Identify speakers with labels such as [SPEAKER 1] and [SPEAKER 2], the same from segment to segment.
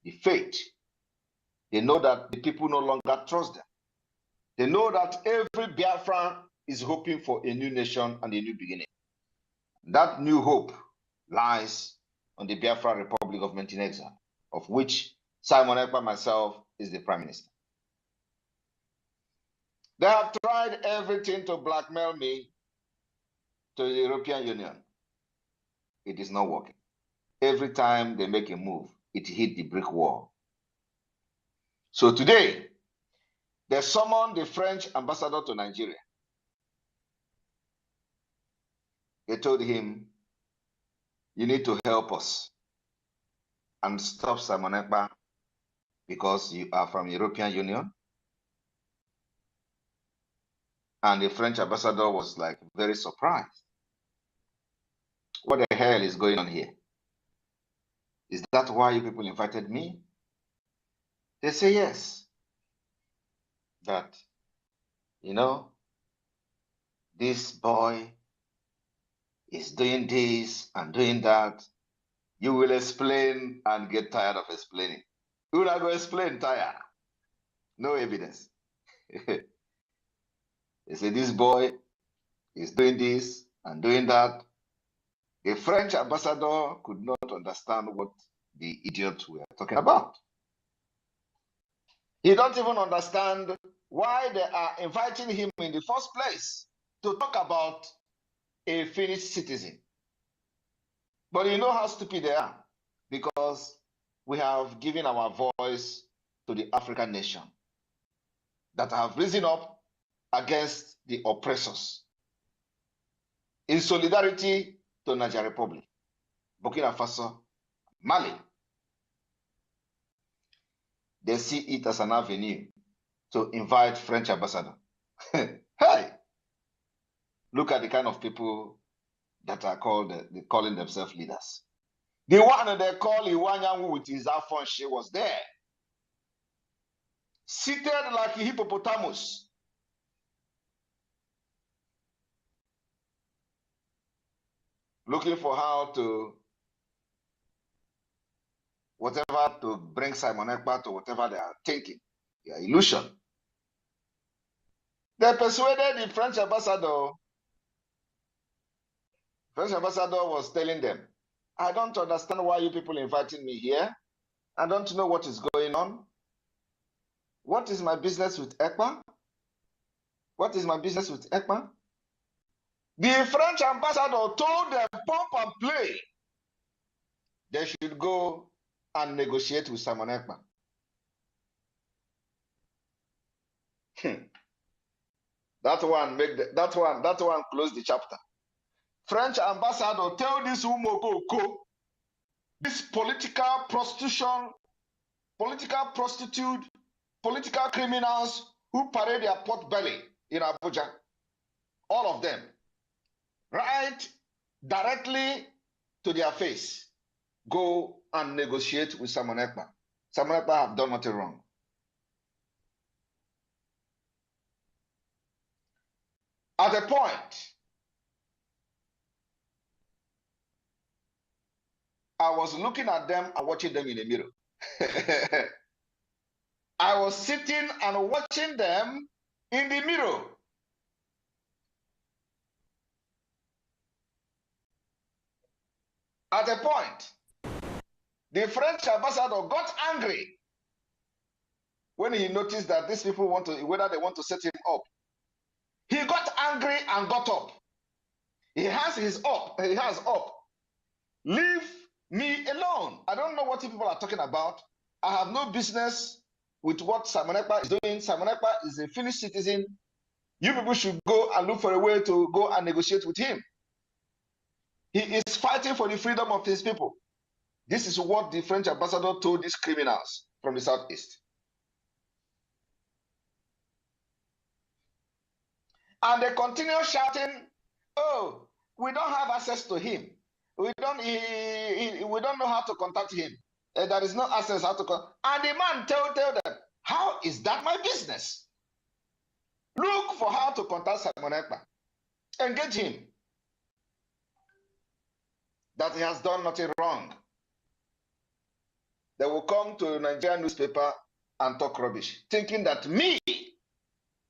[SPEAKER 1] the faith. They know that the people no longer trust them. They know that every Biafran is hoping for a new nation and a new beginning. That new hope lies on the Biafra Republic Government in Exile, of which Simon Ekpa myself is the Prime Minister. They have tried everything to blackmail me to the European Union. It is not working. Every time they make a move, it hit the brick wall. So today, they summoned the French ambassador to Nigeria. They told him, you need to help us and stop Simon Ekpa because you are from the European Union. And the French ambassador was like very surprised. What the hell is going on here? Is that why you people invited me? They say yes. That, you know, this boy is doing this and doing that. You will explain and get tired of explaining. You will not go explain, tired. No evidence. They say this boy is doing this and doing that. The French ambassador could not understand what the idiots were talking about. He don't even understand why they are inviting him in the first place to talk about a Finnish citizen. But you know how stupid they are, because we have given our voice to the African nation that have risen up against the oppressors in solidarity to Niger Republic, Burkina Faso, Mali. They see it as an avenue to invite French ambassador. Hey, look at the kind of people that are calling themselves leaders. The one that they call Iwanyanwu with his Afonshi was there, seated like a hippopotamus. Looking for how to, whatever, to bring Simon Ekpa to whatever they are thinking, their illusion. They persuaded the French ambassador. French ambassador was telling them, I don't understand why you people inviting me here. I don't know what is going on. What is my business with Ekpa? What is my business with Ekpa? The French ambassador told them, pump and play, they should go and negotiate with Simon Ekpa. That one closed the chapter. French ambassador tell this Umokoko, this political prostitute, political criminals who parade their pot belly in Abuja, all of them, right directly to their face, go and negotiate with Simon Ekpa. Simon Ekpa have done nothing wrong. At a point, I was looking at them and watching them in the mirror. I was sitting and watching them in the mirror. At a point, the French ambassador got angry when he noticed that these people whether they want to set him up. He got angry and got up. He has up. Leave me alone. I don't know what people are talking about. I have no business with what Simon Ekpa is doing. Simon Ekpa is a Finnish citizen. You people should go and look for a way to go and negotiate with him. He is fighting for the freedom of his people. This is what the French ambassador told these criminals from the southeast. And they continue shouting, oh, we don't have access to him. We don't know how to contact him. There is no access how to contact. And the man tell them, how is that my business? Look for how to contact Simon Ekpa. Engage him. That he has done nothing wrong. they will come to a Nigerian newspaper and talk rubbish, thinking that me,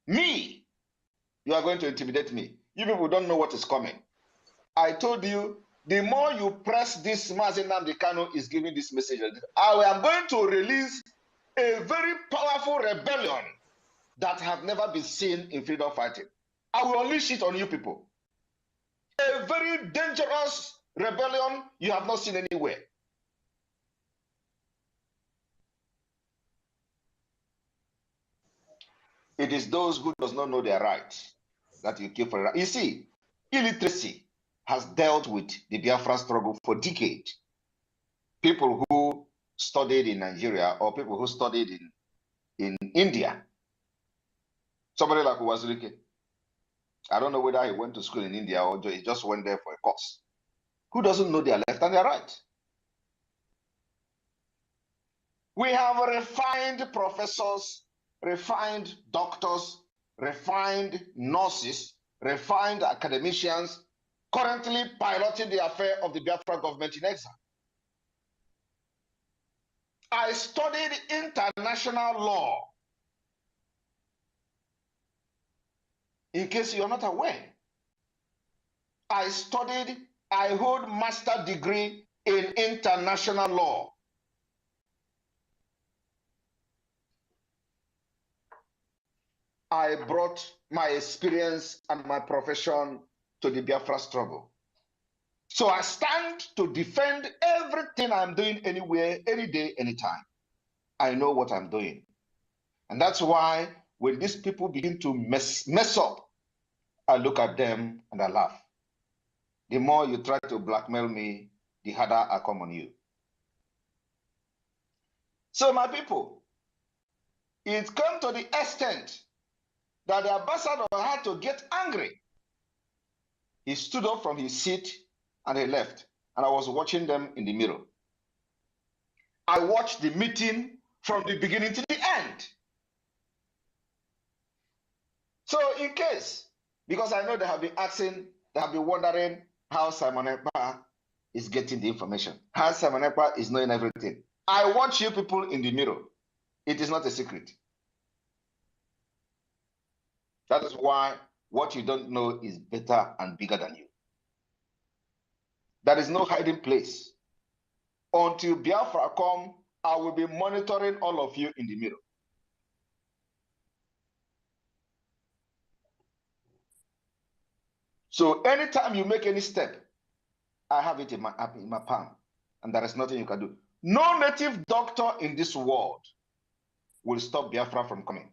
[SPEAKER 1] you are going to intimidate me. You people don't know what is coming. I told you, the more you press this, Mazi Nnamdi Kanu is giving this message. I am going to release a very powerful rebellion that have never been seen in freedom fighting. I will unleash it on you people. A very dangerous rebellion you have not seen anywhere. It is those who does not know their rights that you kill for. You see, illiteracy has dealt with the Biafra struggle for decades. People who studied in Nigeria or people who studied in India. Somebody like Uwazurike. I don't know whether he went to school in India or he just went there for a course. Who doesn't know their left and their right? We have refined professors, refined doctors, refined nurses, refined academicians, currently piloting the affair of the Biafra government in exile. I studied international law. In case you're not aware, I hold master's degree in international law. I brought my experience and my profession to the Biafra struggle. So I stand to defend everything I'm doing anywhere, any day, anytime. I know what I'm doing. And that's why when these people begin to mess up, I look at them and I laugh. The more you try to blackmail me, the harder I come on you. So my people, it came to the extent that the ambassador had to get angry. He stood up from his seat and he left. And I was watching them in the mirror. I watched the meeting from the beginning to the end. So in case, because I know they have been asking, they have been wondering how Simon Ekpa is getting the information, how Simon Ekpa is knowing everything. I watch you people in the mirror. It is not a secret. That is why what you don't know is better and bigger than you. There is no hiding place. Until Biafra come, I will be monitoring all of you in the mirror. So anytime you make any step, I have it in my palm, and there is nothing you can do. No native doctor in this world will stop Biafra from coming.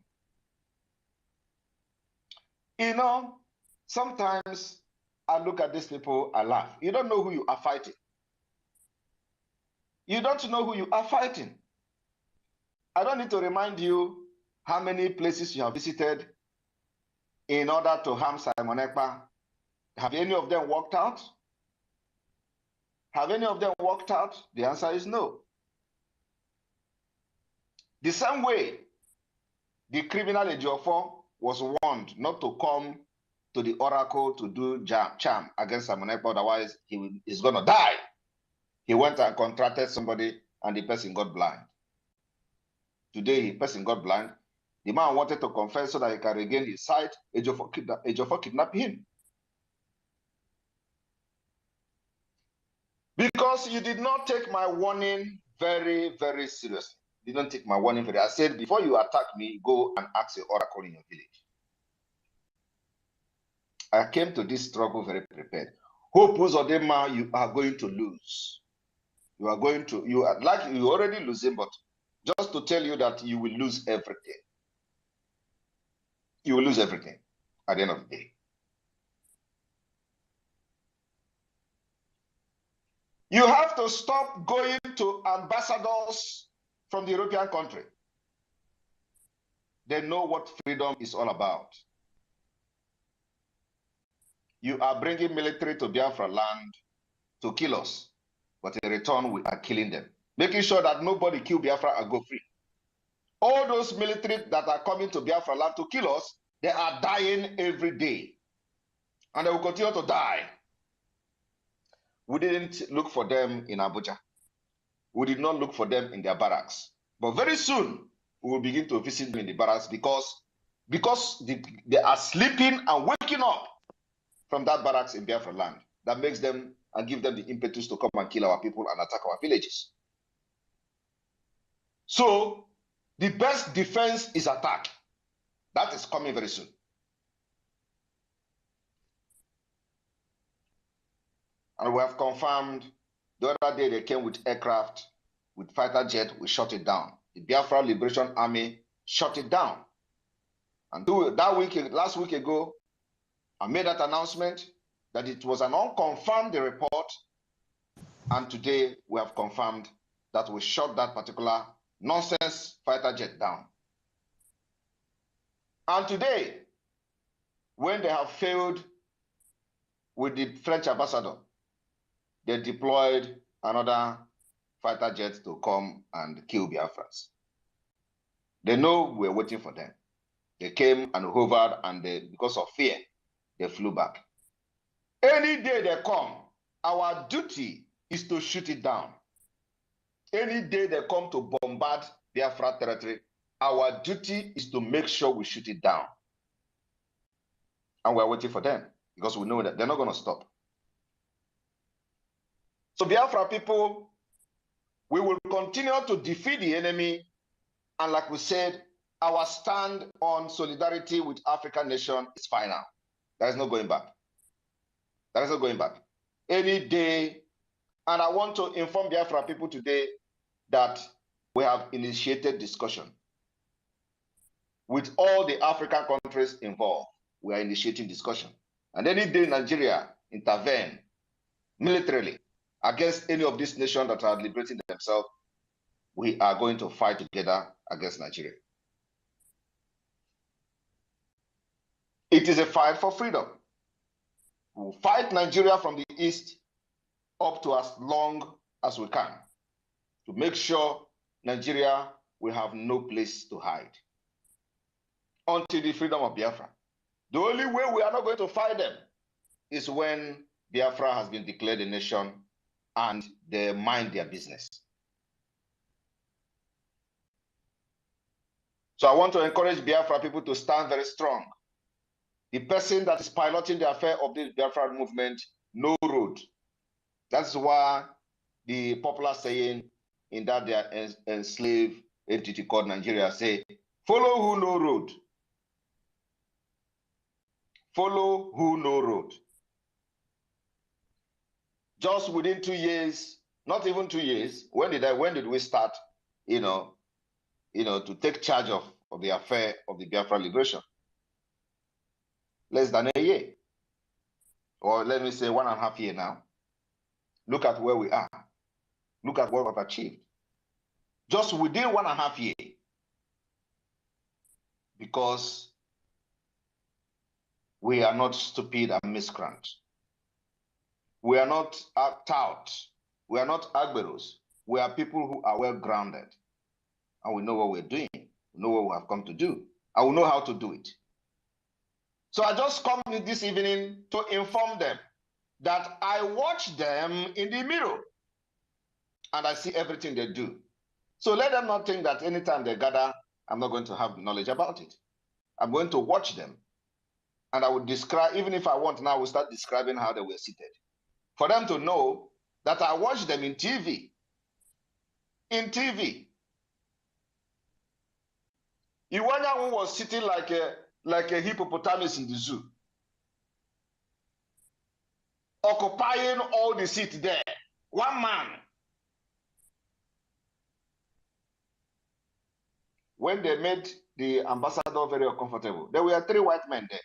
[SPEAKER 1] You know, sometimes I look at these people, I laugh. You don't know who you are fighting. You don't know who you are fighting. I don't need to remind you how many places you have visited in order to harm Simon Ekpa. Have any of them worked out? Have any of them worked out? The answer is no. The same way the criminal Ejiofor was warned not to come to the oracle to do charm against Simon Ekpa, otherwise he is going to die. He went and contracted somebody and the person got blind. Today, the person got blind. The man wanted to confess so that he can regain his sight. Ejiofor kidnapped him. Because you did not take my warning very, very seriously. You didn't take my warning very seriously. I said, before you attack me, go and ask the oracle in your village. I came to this struggle very prepared. Hope Uzodinma, you are going to lose. You are going to, you are like you already losing, but just to tell you that you will lose everything. You will lose everything at the end of the day. You have to stop going to ambassadors from the European country. They know what freedom is all about. You are bringing military to Biafra land to kill us, but in return, we are killing them. Making sure that nobody kill Biafra and go free. All those military that are coming to Biafra land to kill us, they are dying every day. And they will continue to die. We didn't look for them in Abuja. we did not look for them in their barracks. But very soon, we will begin to visit them in the barracks because they are sleeping and waking up from that barracks in Biafra land. That makes them and give them the impetus to come and kill our people and attack our villages. So the best defense is attack. That is coming very soon. And we have confirmed the other day they came with aircraft, with fighter jet, we shot it down. The Biafra Liberation Army shot it down. And last week ago, I made that announcement that it was an unconfirmed report. And today we have confirmed that we shot that particular nonsense fighter jet down. And today, when they have failed with the French ambassador, they deployed another fighter jet to come and kill Biafrans. They know we're waiting for them. They came and hovered, and because of fear, they flew back. Any day they come, our duty is to shoot it down. Any day they come to bombard Biafra territory, our duty is to make sure we shoot it down. And we're waiting for them because we know that they're not going to stop. So Biafra people, we will continue to defeat the enemy. And like we said, our stand on solidarity with African nation is final. There is no going back. There is no going back. Any day, and I want to inform Biafra people today that we have initiated discussion with all the African countries involved. We are initiating discussion. And any day Nigeria intervene militarily against any of these nations that are liberating themselves, we are going to fight together against Nigeria. It is a fight for freedom. We'll fight Nigeria from the east up to as long as we can to make sure Nigeria will have no place to hide until the freedom of Biafra. The only way we are not going to fight them is when Biafra has been declared a nation and they mind their business. So I want to encourage Biafra people to stand very strong. The person that is piloting the affair of this Biafra movement, no road. That's why the popular saying in that they are enslaved entity called Nigeria say, follow who no road. Follow who no road. Just within 2 years, not even 2 years, when did we start, to take charge of the affair of the Biafra liberation? Less than a year. Or let me say 1.5 years now. Look at where we are. Look at what we've achieved. Just within 1.5 years. Because we are not stupid and miscreants. We are not touts. We are not agberos. We are people who are well grounded. And we know what we're doing. We know what we have come to do. And we know how to do it. So I just come this evening to inform them that I watch them in the mirror and I see everything they do. So let them not think that anytime they gather, I'm not going to have knowledge about it. I'm going to watch them. And I will describe, even if I want now, I will start describing how they were seated. For them to know that I watch them in TV. In TV. Iwanya was sitting like a hippopotamus in the zoo. Occupying all the seats there. One man. When they made the ambassador very uncomfortable, there were 3 white men there.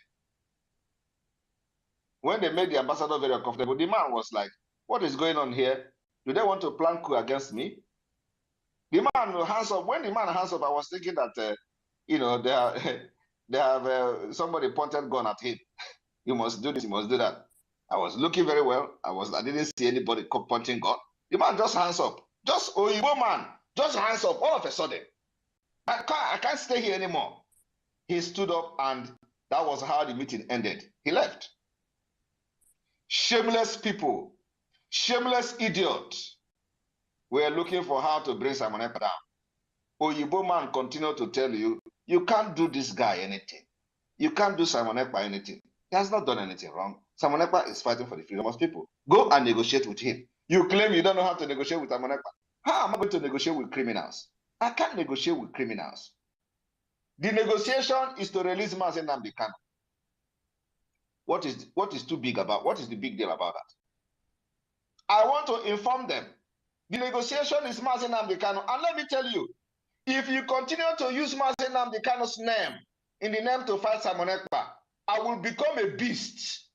[SPEAKER 1] When they made the ambassador very uncomfortable, the man was like, what is going on here? Do they want to plan coup against me? The man hands up. When the man hands up, I was thinking that, they have somebody pointed gun at him. You must do this, you must do that. I was looking very well. I didn't see anybody pointing gun. The man just hands up. Just Oyibo man, just hands up all of a sudden. I can't stay here anymore. He stood up and that was how the meeting ended. He left. Shameless people, shameless idiots. were looking for how to bring Simon Ekpa down. Oyibo man continued to tell you, you can't do this guy anything. You can't do Simon Ekpa anything. He has not done anything wrong. Simon Ekpa is fighting for the freedom of people. Go and negotiate with him. You claim you don't know how to negotiate with Simon Ekpa. How am I going to negotiate with criminals? I can't negotiate with criminals. The negotiation is to release Mazi Nnamdi Kanu. What is too big about? What is the big deal about that? I want to inform them. The negotiation is Mazi Nnamdi Kanu. And let me tell you, if you continue to use Mazi Nnamdi Kanu's name in the name to fight Simon Ekpa, I will become a beast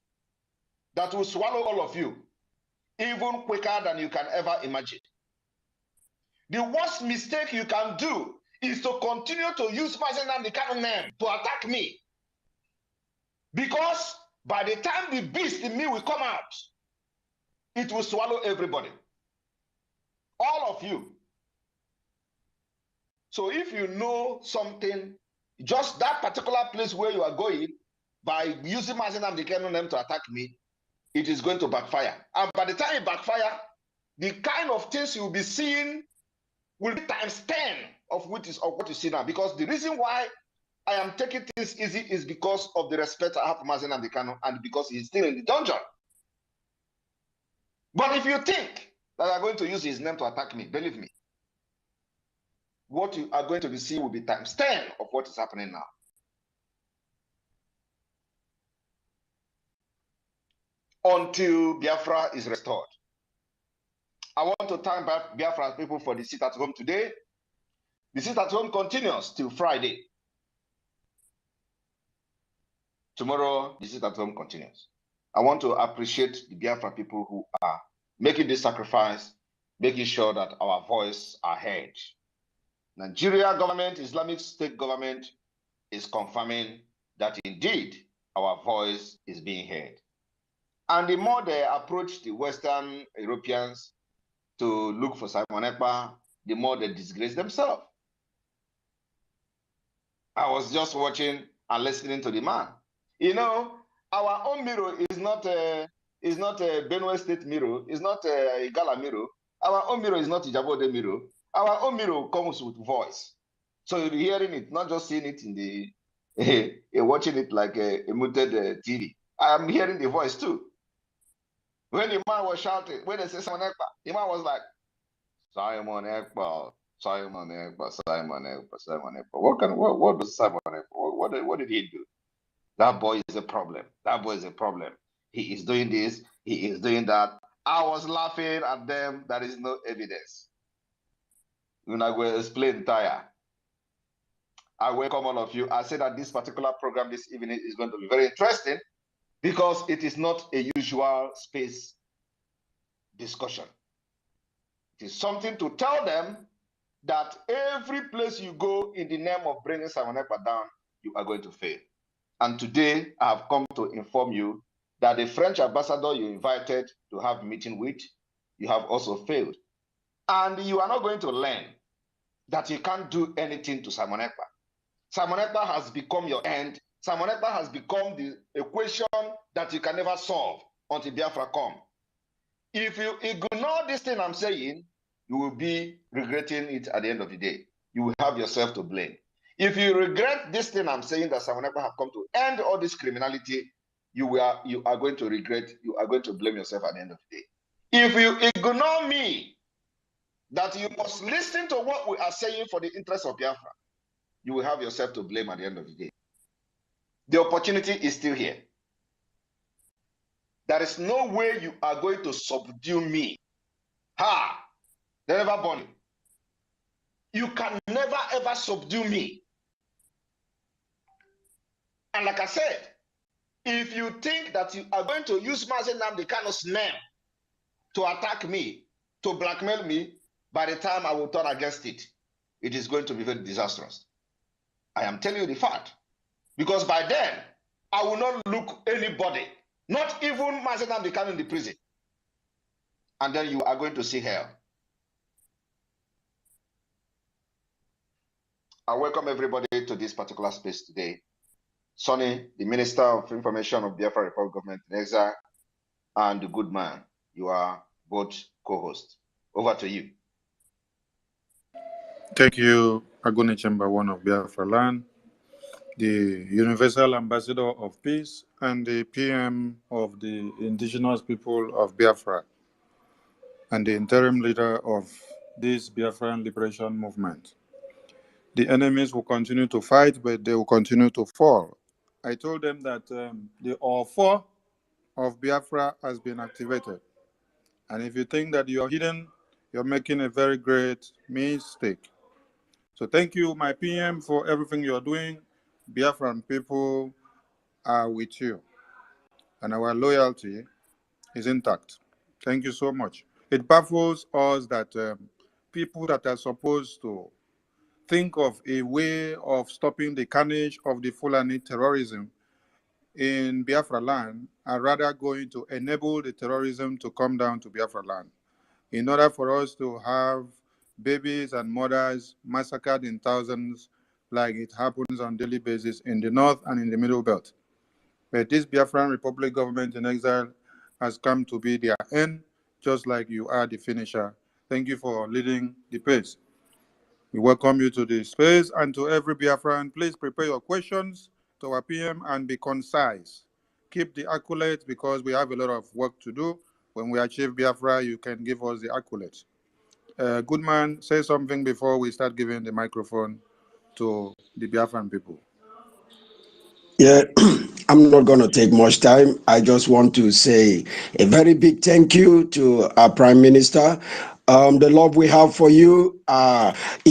[SPEAKER 1] that will swallow all of you, even quicker than you can ever imagine. The worst mistake you can do is to continue to use Mazi Nnamdi Kanu's name to attack me. Because by the time the beast in me will come out, it will swallow everybody. All of you. So if you know something, just that particular place where you are going, by using Mazi Nnamdi Kanu's name to attack me, it is going to backfire. And by the time it backfire, the kind of things you'll be seeing will be times 10 of what you see now. Because the reason why I am taking things easy is because of the respect I have for Mazi Nnamdi Kanu and because he's still in the dungeon. But if you think that you are going to use his name to attack me, believe me, what you are going to be seeing will be times 10 of what is happening now. Until Biafra is restored. I want to thank Biafra people for the sit at home today. The sit at home continues till Friday. Tomorrow, the sit at home continues. I want to appreciate the Biafra people who are making this sacrifice, making sure that our voice are heard. Nigeria government, Islamic State government is confirming that indeed our voice is being heard. And the more they approach the Western Europeans to look for Simon Ekpa, the more they disgrace themselves. I was just watching and listening to the man. You know, our own mirror is not a Benue State mirror, it's not a Igala mirror. Our own mirror is not a Ijabode mirror. Our own mirror comes with voice. So you'll be hearing it, not just seeing it in the, watching it like a muted TV. I am hearing the voice too. When the man was shouting, when they say Simon Ekpa, the man was like, Simon Ekpa, Simon Ekpa, Simon Ekpa, Simon Ekpa. What does Simon Ekpa, what did he do? That boy is a problem. That boy is a problem. He is doing this, he is doing that. I was laughing at them. There is no evidence. When I will explain tire. I welcome all of you. I said that this particular program this evening is going to be very interesting because it is not a usual space discussion. It is something to tell them that every place you go in the name of bringing Simon Ekpa down, you are going to fail. And today I have come to inform you that the French ambassador you invited to have a meeting with, you have also failed. And you are not going to learn that you can't do anything to Simon Ekpa. Simon Ekpa has become your end. Simon Ekpa has become the equation that you can never solve until Biafra come. If you ignore this thing I'm saying, you will be regretting it at the end of the day. You will have yourself to blame. If you regret this thing I'm saying, that Simon Ekpa have come to end all this criminality, you are going to regret, you are going to blame yourself at the end of the day. If you ignore me, that you must listen to what we are saying for the interest of Biafra, you will have yourself to blame at the end of the day. The opportunity is still here. There is no way you are going to subdue me. Ha! They never born you. You can never ever subdue me. And like I said, if you think that you are going to use Mazi Nnamdi Kanu's name to attack me, to blackmail me, by the time I will turn against it, it is going to be very disastrous. I am telling you the fact. Because by then, I will not look anybody, not even Mazi Nnamdi Kanu in the prison. And then you are going to see hell. I welcome everybody to this particular space today. Sonny, the Minister of Information of Biafra Republic Government in Exile, and the good man, you are both co-hosts. Over to you.
[SPEAKER 2] Thank you, Agone Chamber 1 of Biafra Land, the Universal Ambassador of Peace, and the PM of the Indigenous People of Biafra, and the interim leader of this Biafran Liberation Movement. The enemies will continue to fight, but they will continue to fall. I told them that the offer of Biafra has been activated. And if you think that you're hidden, you're making a very great mistake. So thank you, my PM, for everything you're doing. Biafran people are with you, and our loyalty is intact. Thank you so much. It baffles us that people that are supposed to think of a way of stopping the carnage of the Fulani terrorism in Biafra land are rather going to enable the terrorism to come down to Biafra land, in order for us to have babies and mothers massacred in thousands like it happens on a daily basis in the north and in the middle belt. But this Biafran Republic government in exile has come to be their end, just like you are the finisher. Thank you for leading the pace. We welcome you to the space, and to every Biafran, please prepare your questions to our PM and be concise. Keep the accolades because we have a lot of work to do. When we achieve Biafra, you can give us the accolades. Good man, say something before we start giving the microphone to the Biafran people.
[SPEAKER 3] Yeah, I'm not going to take much time. I just want to say a very big thank you to our Prime Minister. The love we have for you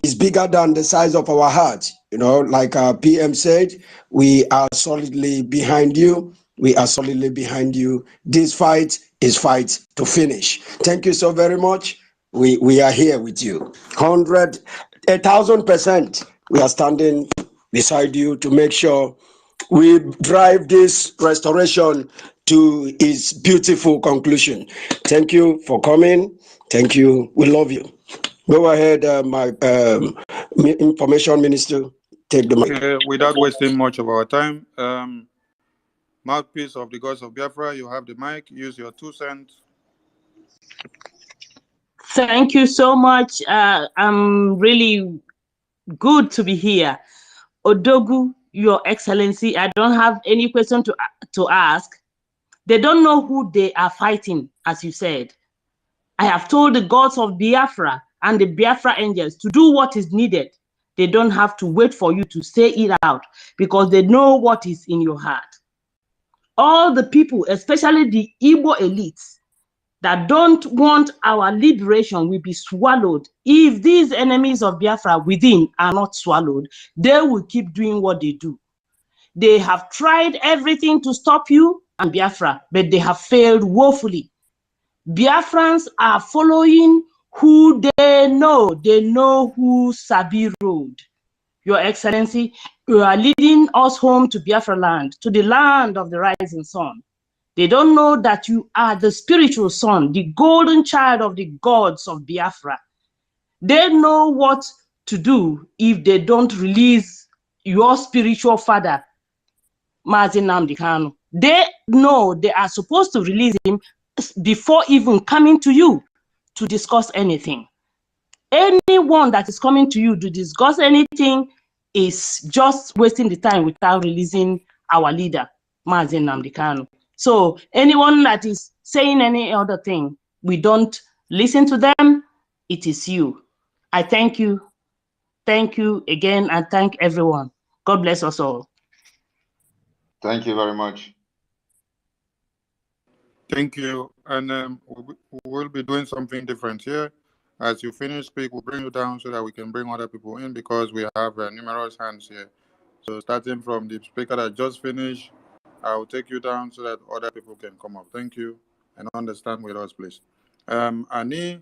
[SPEAKER 3] is bigger than the size of our heart. You know, like our PM said, we are solidly behind you. We are solidly behind you. This fight is fight to finish. Thank you so very much. We are here with you. 1,000%. We are standing beside you to make sure we drive this restoration to its beautiful conclusion. Thank you for coming. Thank you. We love you. Go ahead, my information minister. Take the mic.
[SPEAKER 2] Without wasting much of our time, mouthpiece of the gods of Biafra, you have the mic. Use your 2 cents.
[SPEAKER 4] Thank you so much. I'm really good to be here. Odogu, Your Excellency, I don't have any question to ask. They don't know who they are fighting, as you said. I have told the gods of Biafra and the Biafra angels to do what is needed. They don't have to wait for you to say it out because they know what is in your heart. All the people, especially the Igbo elites, that don't want our liberation will be swallowed. If these enemies of Biafra within are not swallowed, they will keep doing what they do. They have tried everything to stop you and Biafra, but they have failed woefully. Biafrans are following who they know. They know who Sabi road. Your Excellency, you are leading us home to Biafra land, to the land of the rising sun. They don't know that you are the spiritual son, the golden child of the gods of Biafra. They know what to do if they don't release your spiritual father, Mazi Nnamdi Kanu. They know they are supposed to release him before even coming to you to discuss anything. Anyone that is coming to you to discuss anything is just wasting the time without releasing our leader, Mazi Nnamdi Kanu. So anyone that is saying any other thing, we don't listen to them. It is you. I thank you. Thank you again, and thank everyone. God bless us all.
[SPEAKER 1] Thank you very much.
[SPEAKER 2] Thank you. And we'll be doing something different here. As you finish speak, we'll bring you down so that we can bring other people in because we have numerous hands here. So starting from the speaker that just finished, I'll take you down so that other people can come up. Thank you. And understand with us, please. Ani,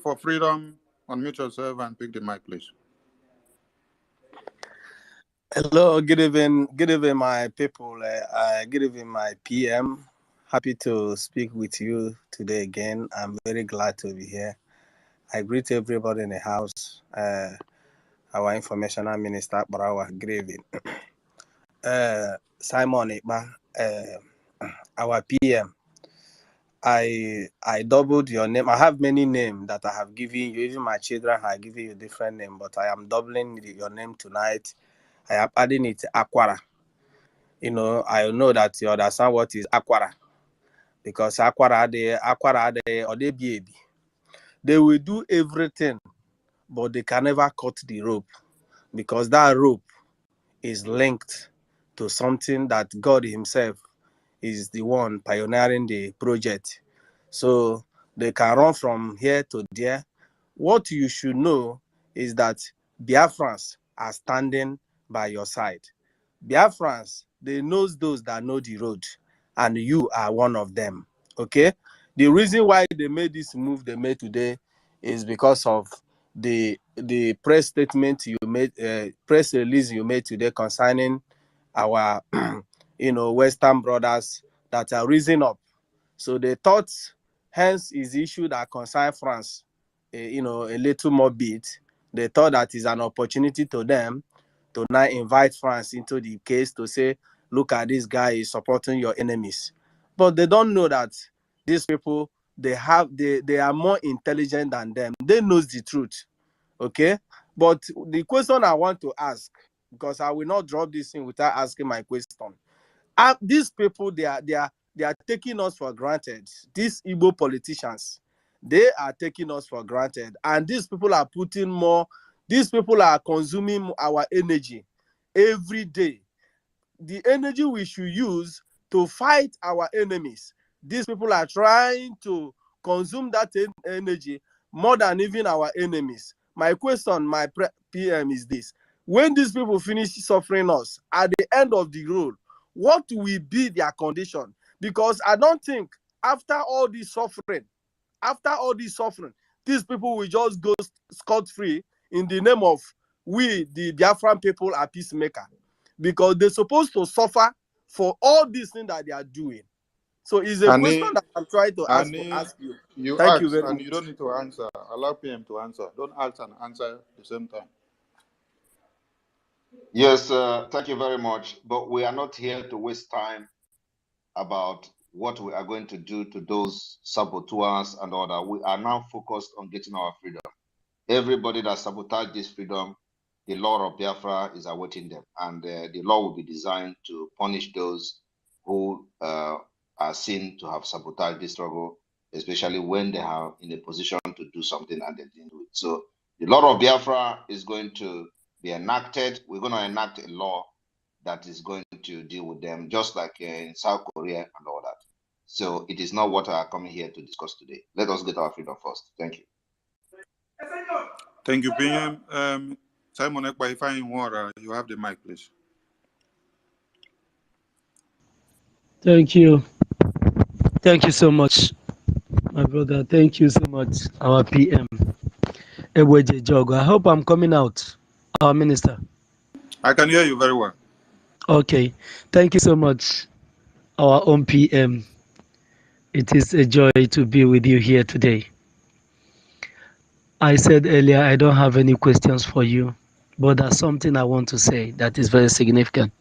[SPEAKER 2] for freedom, unmute yourself and pick the mic, please.
[SPEAKER 5] Hello, good evening, my people. Good evening, my PM. Happy to speak with you today again. I'm very glad to be here. I greet everybody in the house. Our informational minister, Barawa, good evening. Simon Iba, our PM. I doubled your name. I have many names that I have given you. Even my children have given you different name, but I am doubling your name tonight. I am adding it Aquara. You know, I know that you understand what is Aquara, because Aquara or they baby. They will do everything, but they can never cut the rope, because that rope is linked to something that God Himself is the one pioneering the project. So they can run from here to there. What you should know is that Biafrans are standing by your side. Biafrans, they know those that know the road, and you are one of them. Okay? The reason why they made this move they made today is because of the press statement you made, press release you made today concerning our Western brothers that are rising up. So they thought, hence is the issue that concern France, a little more bit. They thought that is an opportunity to them to now invite France into the case to say, look at this guy is supporting your enemies. But they don't know that these people, they are more intelligent than them. They knows the truth. Okay? But the question I want to ask, because I will not drop this in without asking my question. These people, they are taking us for granted. These Igbo politicians, they are taking us for granted, and these people are putting more. These people are consuming our energy every day. The energy we should use to fight our enemies, these people are trying to consume that energy more than even our enemies. My question, my PM is this: when these people finish suffering us at the end of the road, what will be their condition? Because I don't think after all this suffering, these people will just go scot-free in the name of we, the Biafran people, are peacemaker, because they're supposed to suffer for all these things that they are doing. So it's a question that I'm trying to ask you.
[SPEAKER 2] You
[SPEAKER 5] Thank you
[SPEAKER 2] ask
[SPEAKER 5] very
[SPEAKER 2] and
[SPEAKER 5] much.
[SPEAKER 2] you don't need to answer. Allow PM to answer. Don't ask and answer at the same time.
[SPEAKER 1] Yes, thank you very much. But we are not here to waste time about what we are going to do to those saboteurs and all that. We are now focused on getting our freedom. Everybody that sabotaged this freedom, the law of Biafra is awaiting them. And the law will be designed to punish those who are seen to have sabotaged this struggle, especially when they are in a position to do something and they didn't do it. So the law of Biafra is going to be enacted. We're going to enact a law that is going to deal with them, just like in South Korea and all that. So it is not what we are coming here to discuss today. Let us get our freedom first. Thank you.
[SPEAKER 2] Thank you, PM. Simon Ekpa, if I water, you have the mic, please.
[SPEAKER 6] Thank you. Thank you so much, my brother. Thank you so much, our PM. Eweje Jogo. I hope I'm coming out, our minister.
[SPEAKER 2] I can hear you very well.
[SPEAKER 6] Okay. Thank you so much, our own PM. It is a joy to be with you here today. I said earlier I don't have any questions for you, but there's something I want to say that is very significant.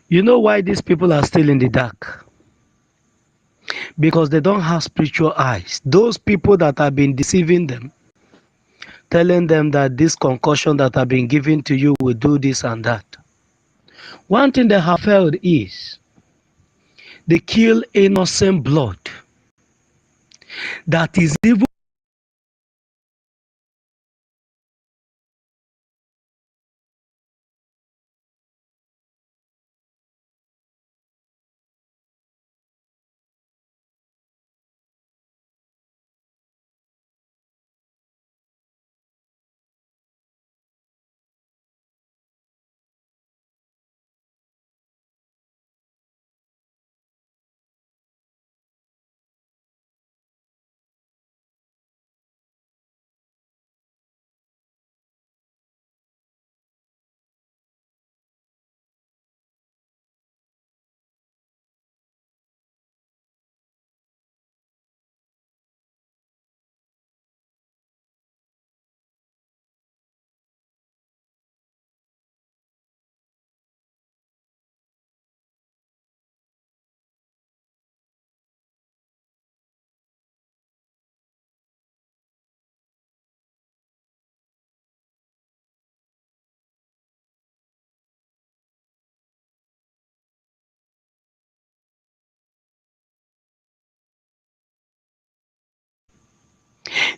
[SPEAKER 6] You know why these people are still in the dark? Because they don't have spiritual eyes. Those people that have been deceiving them, telling them that this concussion that have been given to you will do this and that. One thing they have failed is they kill innocent blood that is even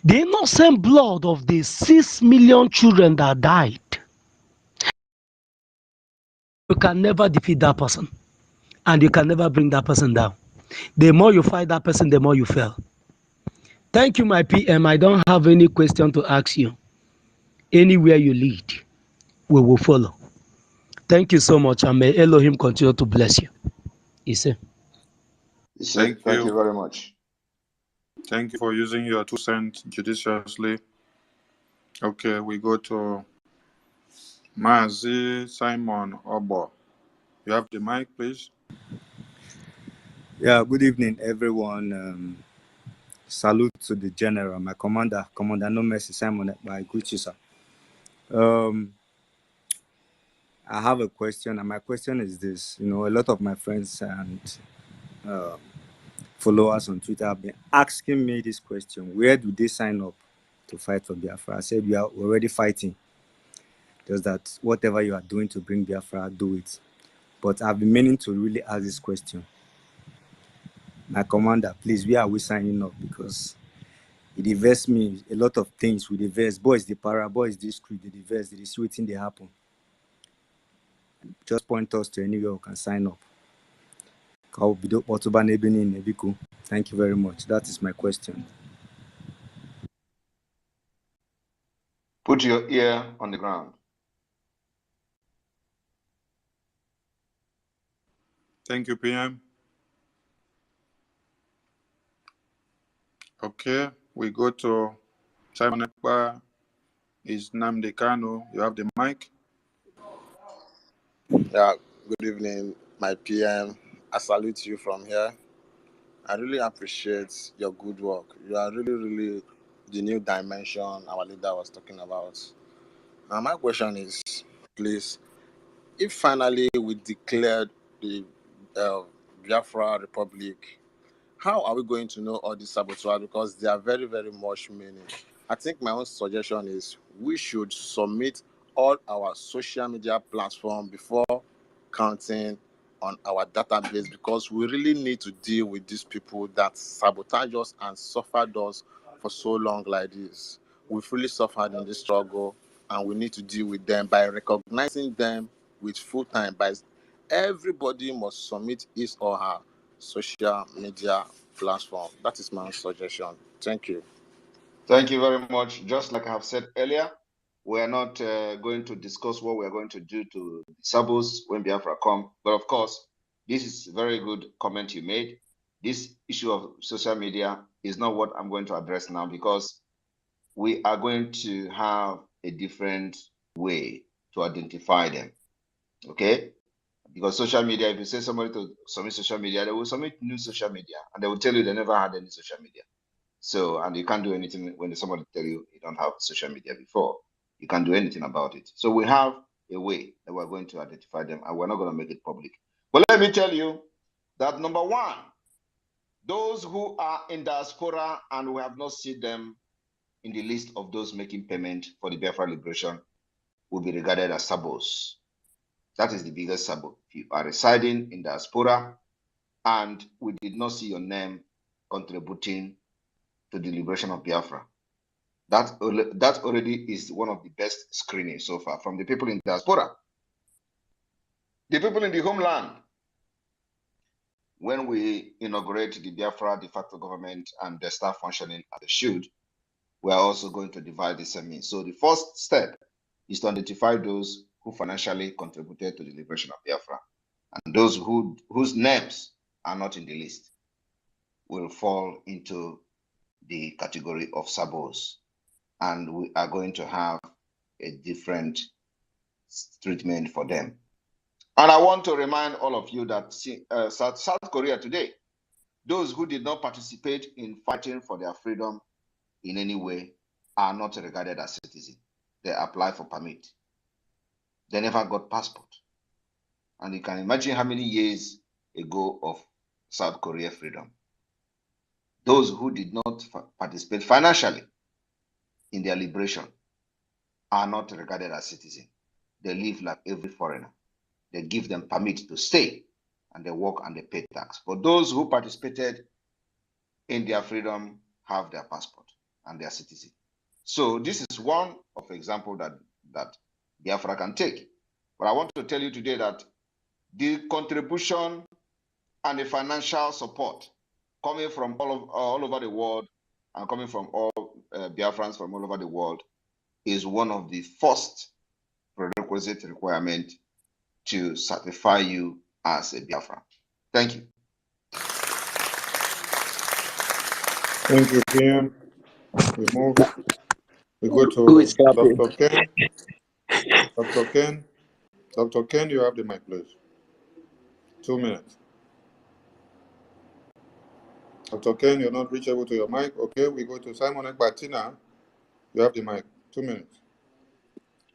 [SPEAKER 6] The innocent blood of the 6 million children that died. You can never defeat that person, and you can never bring that person down. The more you fight that person, the more you fail. Thank you, my PM. I don't have any question to ask you. Anywhere you lead, we will follow. Thank you so much, and may Elohim continue to bless you. Ise.
[SPEAKER 1] Thank you very much.
[SPEAKER 2] Thank you for using your 2 cents judiciously. Okay, we go to Mazi Simon Obo. You have the mic, please.
[SPEAKER 7] Yeah, good evening, everyone. Salute to the general, my commander, Commander No Mercy Simon. I greet you, sir. I have a question, and my question is this: a lot of my friends and followers on Twitter have been asking me this question: where do they sign up to fight for Biafra? I said we are already fighting. Just that whatever you are doing to bring Biafra, do it. But I've been meaning to really ask this question. My commander, please, where are we signing up? Because it diverts me a lot of things with the verse. Boys, the para, boys, this creed, the verse, the sweeting they happen. Just point us to anywhere we can sign up. Thank you very much. That is my question.
[SPEAKER 1] Put your ear on the ground.
[SPEAKER 2] Thank you, PM. Okay, we go to Simon Ekpa. Is Namde Kano. You have the mic.
[SPEAKER 8] Yeah, good evening, my PM. I salute you from here. I really appreciate your good work. You are really the new dimension our leader was talking about. Now, my question is, please, if finally we declared the Biafra Republic, how are we going to know all these saboteurs? Because they are very much many. I think my own suggestion is we should submit all our social media platforms before counting on our database, because we really need to deal with these people that sabotage us and suffered us for so long like this. We've really suffered in this struggle, and we need to deal with them by recognizing them with full time. By everybody must submit his or her social media platform. That is my suggestion. Thank you.
[SPEAKER 1] Thank you very much. Just like I have said earlier, we are not going to discuss what we are going to do to the Sabos when Biafra come. But of course, this is a very good comment you made. This issue of social media is not what I'm going to address now, because we are going to have a different way to identify them. Okay? Because social media, if you say somebody to submit social media, they will submit new social media, and they will tell you they never had any social media. So, and you can't do anything when somebody tell you don't have social media before. You can't do anything about it. So we have a way that we're going to identify them, and we're not going to make it public. But let me tell you that number one, those who are in diaspora and we have not seen them in the list of those making payment for the Biafra liberation will be regarded as sabos. That is the biggest sabo. If you are residing in diaspora and we did not see your name contributing to the liberation of Biafra, that already is one of the best screenings so far from the people in diaspora. The people in the homeland, when we inaugurate the Biafra de facto government and they start functioning as they should, we are also going to divide the same means. So the first step is to identify those who financially contributed to the liberation of Biafra, and those whose names are not in the list will fall into the category of sabos, and we are going to have a different treatment for them. And I want to remind all of you that South Korea today, those who did not participate in fighting for their freedom in any way are not regarded as citizens. They apply for permit. They never got passport. And you can imagine how many years ago of South Korea freedom. Those who did not participate financially in their liberation are not regarded as citizens. They live like every foreigner. They give them permit to stay, and they work and they pay tax. But those who participated in their freedom have their passport. and their citizens. So this is one of example that Biafra can take. But I want to tell you today that the contribution and the financial support coming from all over the world and coming from all Biafrans from all over the world is one of the first prerequisite requirement to certify you as a Biafran. Thank you.
[SPEAKER 2] Thank you, PM. We move. We go
[SPEAKER 3] Who
[SPEAKER 2] to
[SPEAKER 3] is clapping?
[SPEAKER 2] Dr. Ken. Dr. Ken. Dr. Ken, you have the mic, please. 2 minutes. Dr. Ken, you're not reachable to your mic. Okay, we go to Simon Ekbatina. You have the mic. 2 minutes.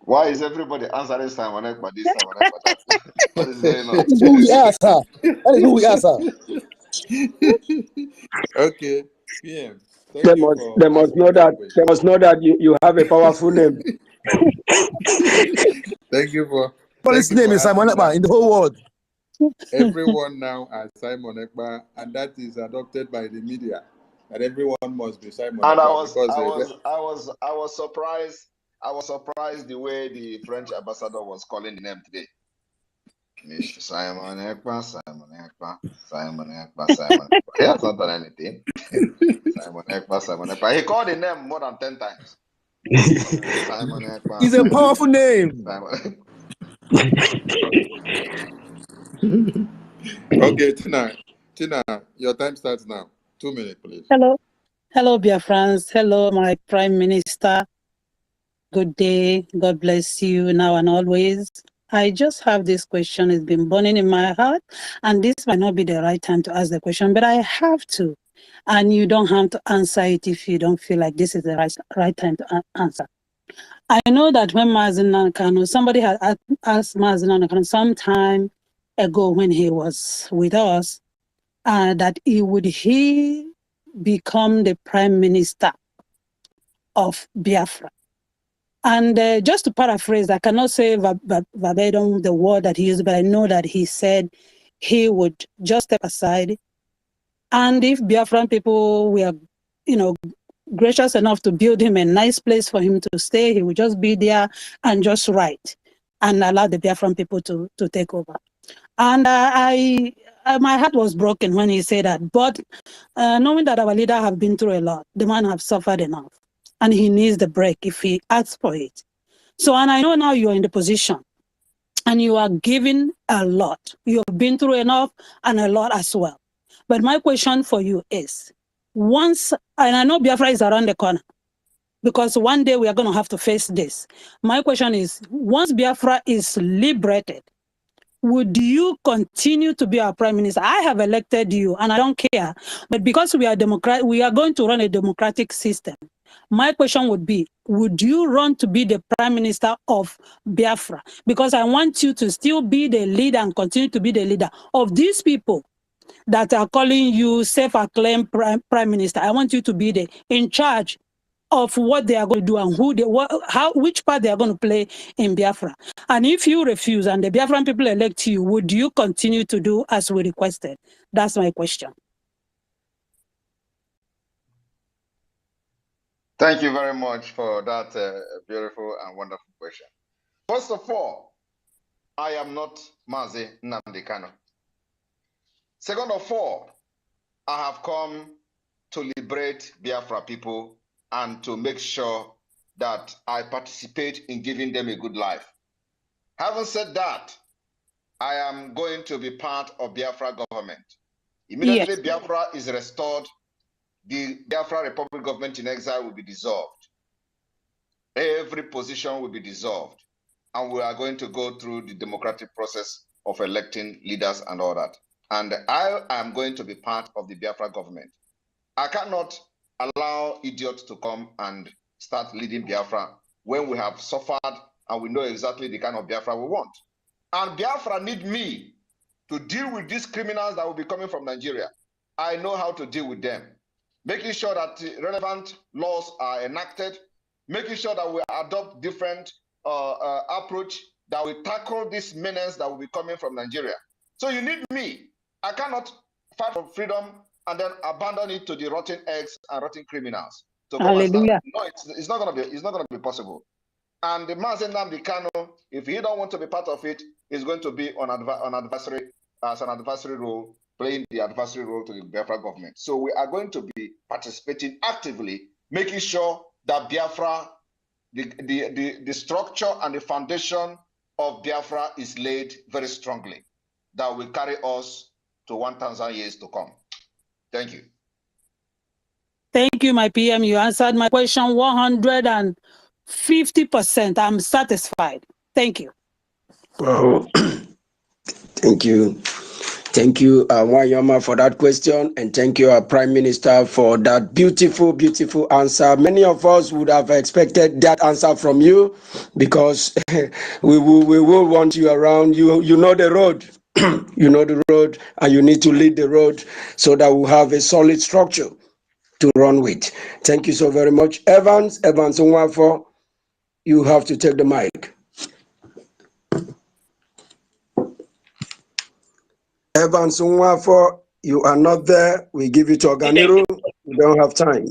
[SPEAKER 1] Why is everybody answering Simon Ekpa this, Simon Ekpa that? What is going on?
[SPEAKER 9] That is who we are, sir. That is who we are, sir.
[SPEAKER 2] Okay, PM.
[SPEAKER 3] They
[SPEAKER 2] Thank you
[SPEAKER 3] must,
[SPEAKER 2] for
[SPEAKER 3] they must know
[SPEAKER 2] asking that
[SPEAKER 3] that they
[SPEAKER 2] question.
[SPEAKER 3] must know that you have a powerful name.
[SPEAKER 2] Thank you for
[SPEAKER 9] His name is Simon
[SPEAKER 2] asking
[SPEAKER 9] Ekpa
[SPEAKER 2] that
[SPEAKER 9] in the whole world.
[SPEAKER 2] Everyone now has Simon Ekpa, and that is adopted by the media. That everyone must be Simon
[SPEAKER 1] And
[SPEAKER 2] Ekpa because
[SPEAKER 1] I was surprised. I was surprised the way the French ambassador was calling the name today. Mr. Simon Ekpa, Simon Ekpa, Simon Ekpa, Simon Ekpa. He has not done anything. Simon Ekpa, Simon Ekpa. He called the name more than 10 times. Simon Ekpa.
[SPEAKER 9] It's a powerful name.
[SPEAKER 1] Simon.
[SPEAKER 2] Okay, Tina, your time starts now. 2 minutes, please.
[SPEAKER 10] Hello, Biafrans. Hello, my Prime Minister. Good day. God bless you now and always. I just have this question. It's been burning in my heart, and this might not be the right time to ask the question, but I have to. And you don't have to answer it if you don't feel like this is the right time to answer. I know that when Mazen Nankano, somebody had asked Mazen Nankano some time ago when he was with us, that would he become the Prime Minister of Biafra. And just to paraphrase, I cannot say verbatim the word that he used, but I know that he said he would just step aside. And if Biafran people were, gracious enough to build him a nice place for him to stay, he would just be there and just write and allow the Biafran people to take over. And my heart was broken when he said that. But knowing that our leader have been through a lot, the man have suffered enough, and he needs the break if he asks for it. So, and I know now you're in the position, and you are giving a lot. You've been through enough and a lot as well. But my question for you is, once, and I know Biafra is around the corner, because one day we are going to have to face this. My question is, once Biafra is liberated, would you continue to be our Prime Minister? I have elected you, and I don't care. But because we are we are going to run a democratic system. My question would be, would you run to be the Prime Minister of Biafra? Because I want you to still be the leader and continue to be the leader of these people that are calling you self-acclaimed Prime Minister. I want you to be in charge of what they are going to do and which part they are going to play in Biafra. And if you refuse and the Biafran people elect you, would you continue to do as we requested? That's my question.
[SPEAKER 1] Thank you very much for that beautiful and wonderful question. First of all, I am not Mazi Nnamdi Kanu. Second of all, I have come to liberate Biafra people and to make sure that I participate in giving them a good life. Having said that, I am going to be part of Biafra government. Immediately Biafra is restored, the Biafra Republic government in exile will be dissolved. Every position will be dissolved. And we are going to go through the democratic process of electing leaders and all that. And I am going to be part of the Biafra government. I cannot allow idiots to come and start leading Biafra when we have suffered and we know exactly the kind of Biafra we want. And Biafra need me to deal with these criminals that will be coming from Nigeria. I know how to deal with them. Making sure that relevant laws are enacted, making sure that we adopt different approach that will tackle this menace that will be coming from Nigeria. So you need me. I cannot fight for freedom and then abandon it to the rotten eggs and rotten criminals. to come and start.
[SPEAKER 10] Hallelujah.
[SPEAKER 1] No, it's not gonna be possible. And the man saying Nnamdi Kanu, if he don't want to be part of it, is going to be on adversary as an adversary role, playing the adversary role to the Biafra government. So we are going to be participating actively, making sure that Biafra, the structure and the foundation of Biafra is laid very strongly, that will carry us to 1,000 years to come. Thank you.
[SPEAKER 10] Thank you, my PM. You answered my question 150%. I'm satisfied. Thank you.
[SPEAKER 3] Well, thank you. Thank you, Wanyama, for that question. And thank you, our Prime Minister, for that beautiful, beautiful answer. Many of us would have expected that answer from you because we will want you around. You know the road. You know the road, and you need to lead the road so that we'll have a solid structure to run with. Thank you so very much. Evans Nwafo, you have to take the mic. Evans Nwafo, you are not there. We give it to Oganiru. We don't have time.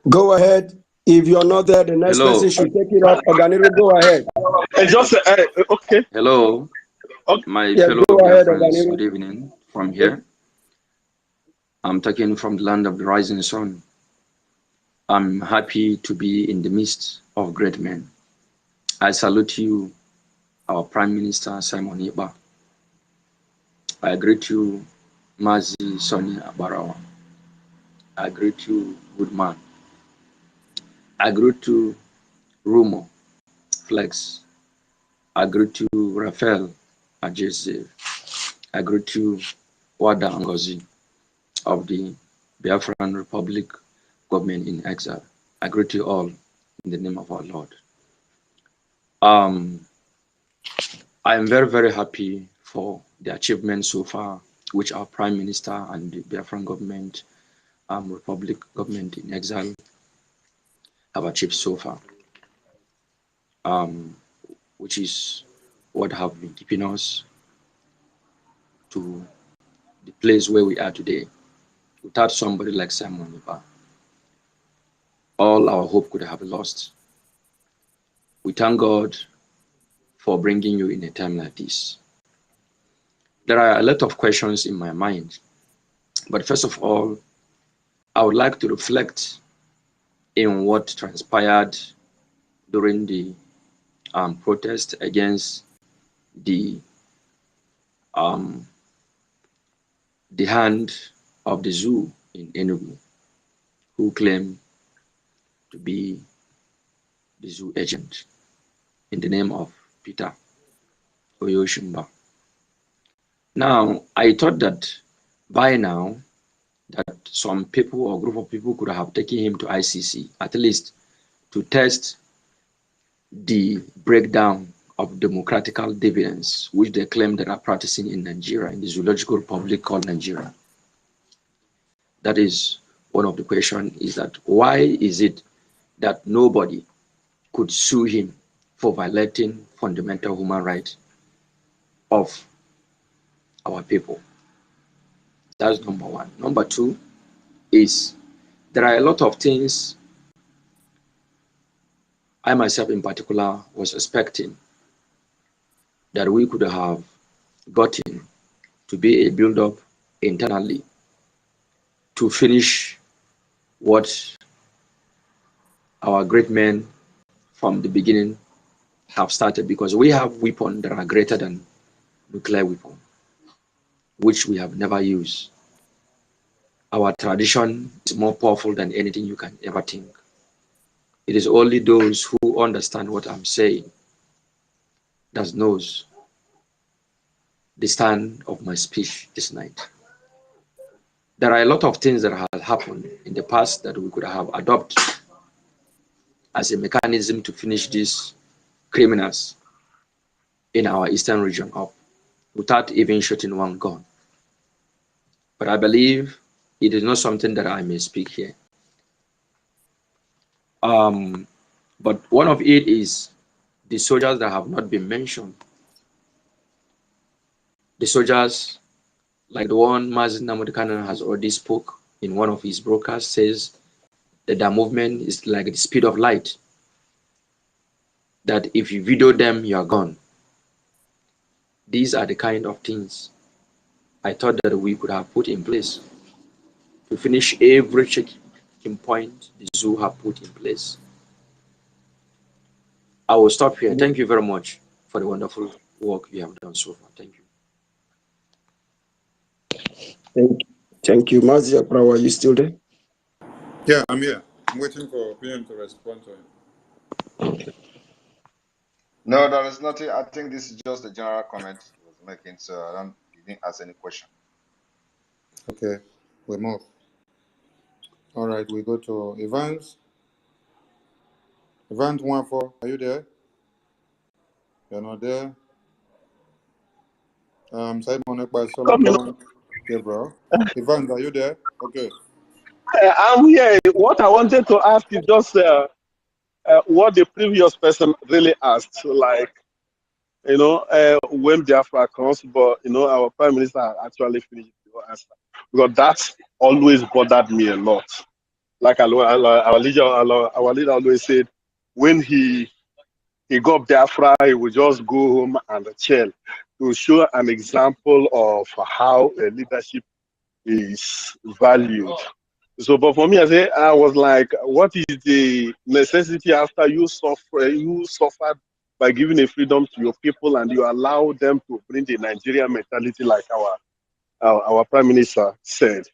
[SPEAKER 3] Go ahead. If you're not there, the next person should take it up. Oganiru, go ahead.
[SPEAKER 11] Okay. Hello, my fellow friends. Good evening from here. I'm talking from the land of the rising sun. I'm happy to be in the midst of great men. I salute you, our Prime Minister Simon Ekpa. I greet you, Mazi Sonny Abarawa. I greet you, good man. I greet you, Rumo Flex. I greet you, Raphael Ajese. I greet you, Wada Ngozi of the Biafran Republic Government in Exile. I greet you all in the name of our Lord. I am very, very happy for the achievements so far, which our Prime Minister and the Biafran Government, Republic Government in Exile have achieved so far, which is what have been keeping us to the place where we are today. Without somebody like Simon Ekpa, all our hope could have been lost. We thank God for bringing you in a time like this. There are a lot of questions in my mind, but first of all, I would like to reflect in what transpired during the protest against the hand of the zoo in Enugu, who claimed to be the zoo agent in the name of Peter Oyoshimba. Now, I thought that by now that some people or group of people could have taken him to ICC, at least to test the breakdown of democratical dividends, which they claim that are practicing in Nigeria, in the zoological republic called Nigeria. That is one of the questions, is that why is it that nobody could sue him for violating fundamental human rights of our people? That's number one. Number two is there are a lot of things I myself in particular was expecting that we could have gotten to be a build-up internally to finish what our great men from the beginning have started, because we have weapons that are greater than nuclear weapons, which we have never used. Our tradition is more powerful than anything you can ever think. It is only those who understand what I'm saying that knows the stand of my speech this night. There are a lot of things that have happened in the past that we could have adopted as a mechanism to finish these criminals in our eastern region up without even shooting one gun. But I believe it is not something that I may speak here. But one of it is the soldiers that have not been mentioned. The soldiers like the one Mazin Namudekanan has already spoke in one of his broadcasts, says that the movement is like the speed of light, that if you video them, you are gone. These are the kind of things I thought that we could have put in place to finish every checking point the zoo have put in place. I will stop here. Thank you very much for the wonderful work you have done so far. Thank you.
[SPEAKER 3] Thank you. Mazia Prawa, are you still there?
[SPEAKER 2] Yeah, I'm here. I'm waiting for PM to respond to him.
[SPEAKER 1] No, there is nothing. I think this is just a general comment he was making, so he didn't ask any question.
[SPEAKER 2] Okay, we move. All right, we go to Evans. Evans Wafo, are you there? You're not there. Simon Ekpa Solomon, Gabriel. Evans, are you there? Okay.
[SPEAKER 12] I'm here. What I wanted to ask is just what the previous person really asked, like, when Biafra comes, but, our Prime Minister actually finished your answer. Because that always bothered me a lot. Like our leader always said, when he got Biafra, he would just go home and chill to show an example of how leadership is valued. So, but for me, I was like, what is the necessity after you suffered by giving a freedom to your people and you allow them to bring the Nigerian mentality like our Prime Minister said.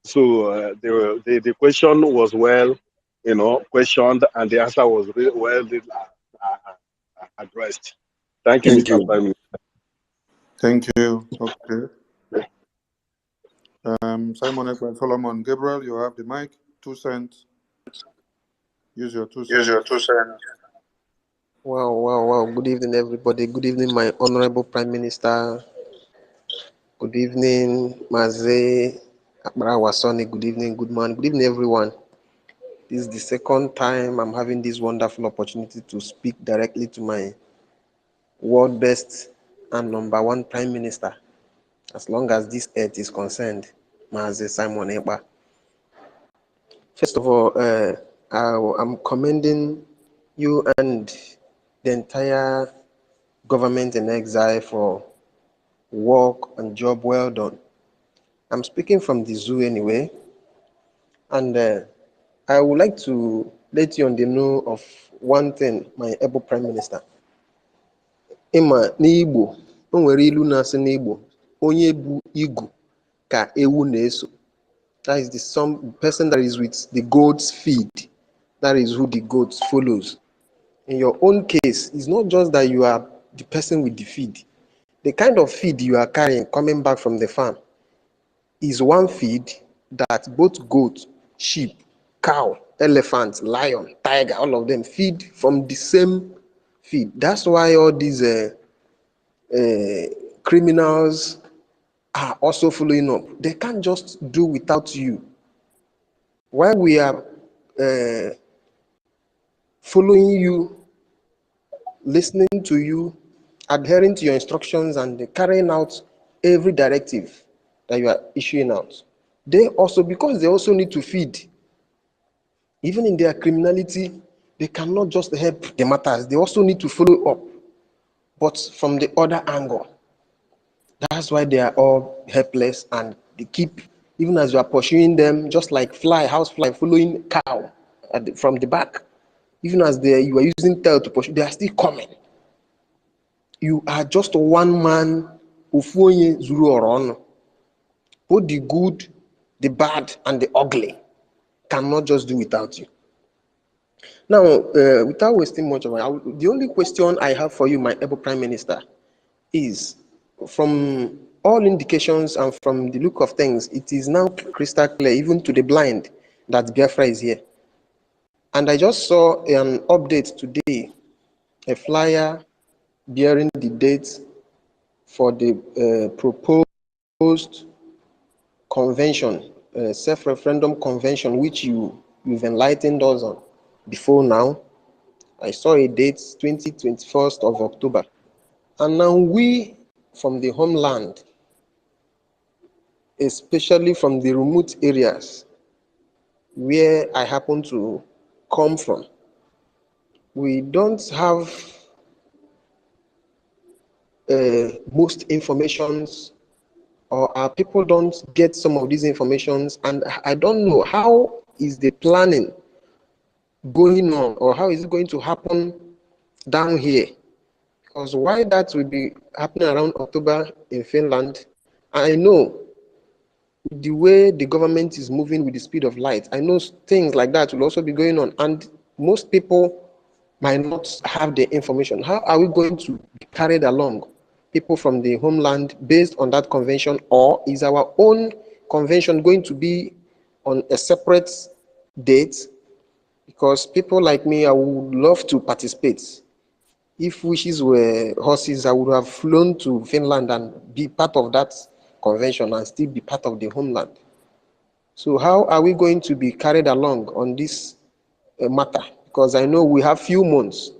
[SPEAKER 12] So the question was well, questioned, and the answer was really well addressed. Thank you, Mr. Prime Minister.
[SPEAKER 2] Thank you. Okay. Simon Ekpa Solomon, Gabriel, you have the mic. 2 cents. Use your 2 cents.
[SPEAKER 13] Wow. Good evening, everybody. Good evening, my honorable Prime Minister. Good evening, Maze Akbarawasoni. Good evening, good man. Good evening, everyone. This is the second time I'm having this wonderful opportunity to speak directly to my world best and #1 Prime Minister. As long as this earth is concerned, Maze Simon Ekpa. First of all, I'm commending you and the entire government in exile for work and job well done. I'm speaking from the zoo anyway, and I would like to let you on the know of one thing, my able Prime Minister. Ịma n'Igbo, o nwere ilu na-asị n'Igbo, onye bu igu ka ewu na-eso. That is some person that is with the goats feed. That is who the goats follows. In your own case, it's not just that you are the person with the feed. The kind of feed you are carrying coming back from the farm is one feed that both goat, sheep, cow, elephant, lion, tiger, all of them feed from the same feed. That's why all these criminals are also following up. They can't just do without you. While we are following you, listening to you, adhering to your instructions, and carrying out every directive that you are issuing out, they also, because they also need to feed, even in their criminality, they cannot just help the matters. They also need to follow up, but from the other angle. That's why they are all helpless, and they keep, even as you are pursuing them, just like house fly following cow from the back. Even as you are using tail to pursue, they are still coming. You are just one man, Ufuonye Zuru Orono. Both the good, the bad, and the ugly cannot just do without you. Now, without wasting much of time, the only question I have for you, my able Prime Minister, is from all indications and from the look of things, it is now crystal clear, even to the blind, that Biafra is here. And I just saw an update today, a flyer bearing the date for the proposed convention, self-referendum convention, which you've enlightened us on before now. I saw a date, 21st of October. And now we, from the homeland, especially from the remote areas where I happen to come from. We don't have most informations, or our people don't get some of these informations, and I don't know how is the planning going on, or how is it going to happen down here? Because why that will be happening around October in Finland, I know the way the government is moving with the speed of light, I know things like that will also be going on, and most people might not have the information. How are we going to be carried along, people from the homeland, based on that convention, or is our own convention going to be on a separate date? Because people like me, I would love to participate. If wishes were horses, I would have flown to Finland and be part of that convention and still be part of the homeland. So how are we going to be carried along on this matter? Because I know we have few months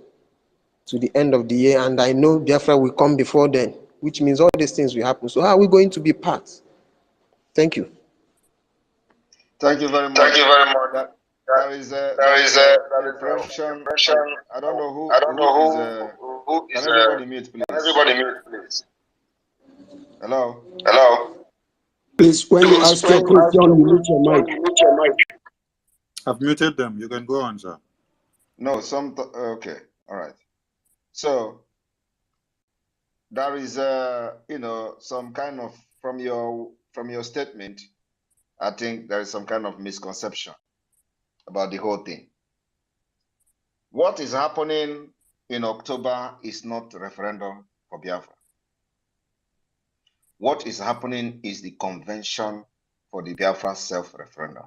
[SPEAKER 13] to the end of the year, and I know Biafra will come before then, which means all these things will happen. So how are we going to be part? Thank you.
[SPEAKER 1] Thank you very much.
[SPEAKER 13] Thank you very much.
[SPEAKER 1] There is a impression. I don't know who is. Can everybody mute, please?
[SPEAKER 13] Everybody mute, please.
[SPEAKER 1] Hello.
[SPEAKER 3] Hello. Please, when you ask your question, you mute your mic.
[SPEAKER 2] I've muted them. You can go on, sir.
[SPEAKER 1] No, okay, all right. So there is some kind of from your statement, I think there is some kind of misconception about the whole thing. What is happening in October is not a referendum for Biafra. What is happening is the convention for the Biafra self-referendum.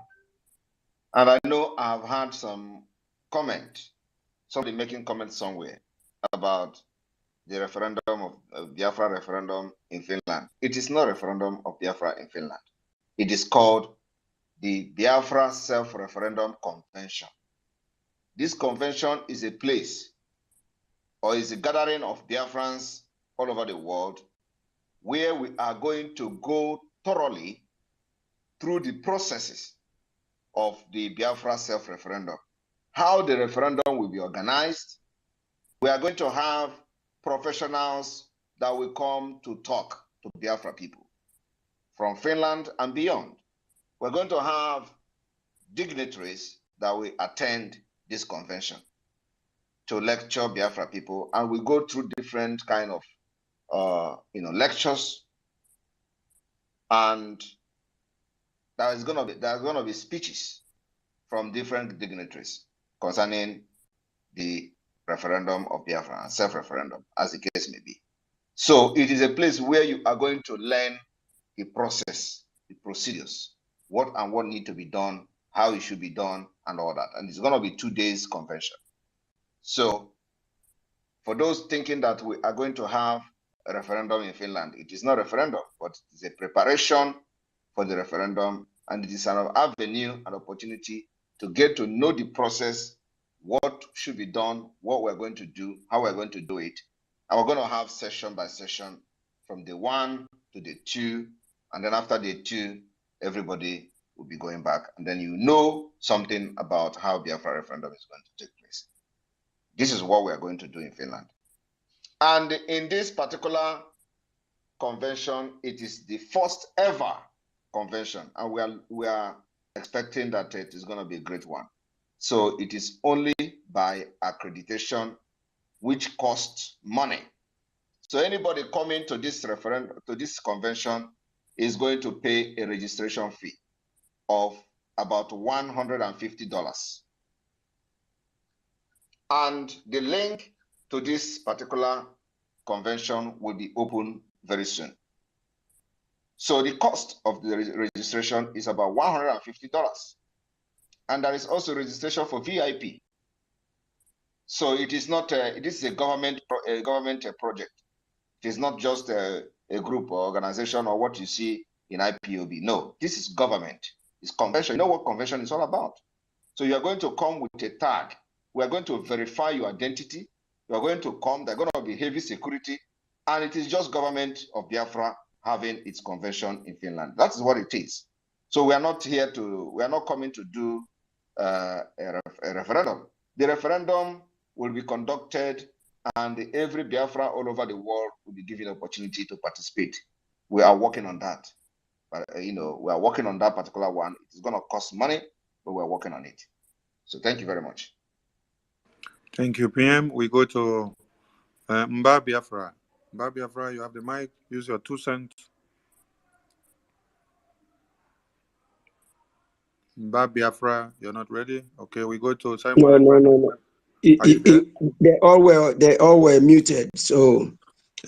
[SPEAKER 1] And I know I've had some comment, somebody making comments somewhere about the referendum of Biafra referendum in Finland. It is not a referendum of Biafra in Finland. It is called the Biafra Self-Referendum Convention. This convention is a place, or is a gathering of Biafrans all over the world, where we are going to go thoroughly through the processes of the Biafra self-referendum. How the referendum will be organized. We are going to have professionals that will come to talk to Biafra people from Finland and beyond. We're going to have dignitaries that will attend this convention to lecture Biafra people, and we go through different kind of lectures, and there's gonna be speeches from different dignitaries concerning the referendum of Biafra and self-referendum, as the case may be. So it is a place where you are going to learn the process, the procedures, what need to be done, how it should be done, and all that. And it's going to be 2 days convention. So for those thinking that we are going to have a referendum in Finland, it is not a referendum, but it's a preparation for the referendum, and it is an avenue, an opportunity to get to know the process, what should be done, what we're going to do, how we're going to do it. And we're going to have session by session from day 1 to day 2, and then after day 2, everybody will be going back, and then you know something about how Biafra referendum is going to take place. This is what we are going to do in Finland. And in this particular convention, it is the first ever convention, and we are expecting that it is going to be a great one. So it is only by accreditation, which costs money. So anybody coming to this referendum, to this convention, is going to pay a registration fee of about $150. And the link to this particular convention will be open very soon. So the cost of the registration is about $150. And there is also registration for VIP. So it is not, this is a government project. It is not just a group or organization or what you see in IPOB. No, this is government. It's convention. You know what convention is all about. So you are going to come with a tag. We are going to verify your identity. You are going to come. They're going to be heavy security. And it is just government of Biafra having its convention in Finland. That is what it is. So we are not coming to do a referendum. The referendum will be conducted and every Biafra all over the world will be given the opportunity to participate. We are working on that. But, we are working on that particular one. It's going to cost money, but we're working on it. So thank you very much.
[SPEAKER 2] Thank you, PM. We go to Mba Biafra. Mba Biafra, you have the mic. Use your 2 cents. Mba Biafra, you're not ready? Okay, we go to Simon.
[SPEAKER 3] No.
[SPEAKER 2] Are you there?
[SPEAKER 3] They all were muted, so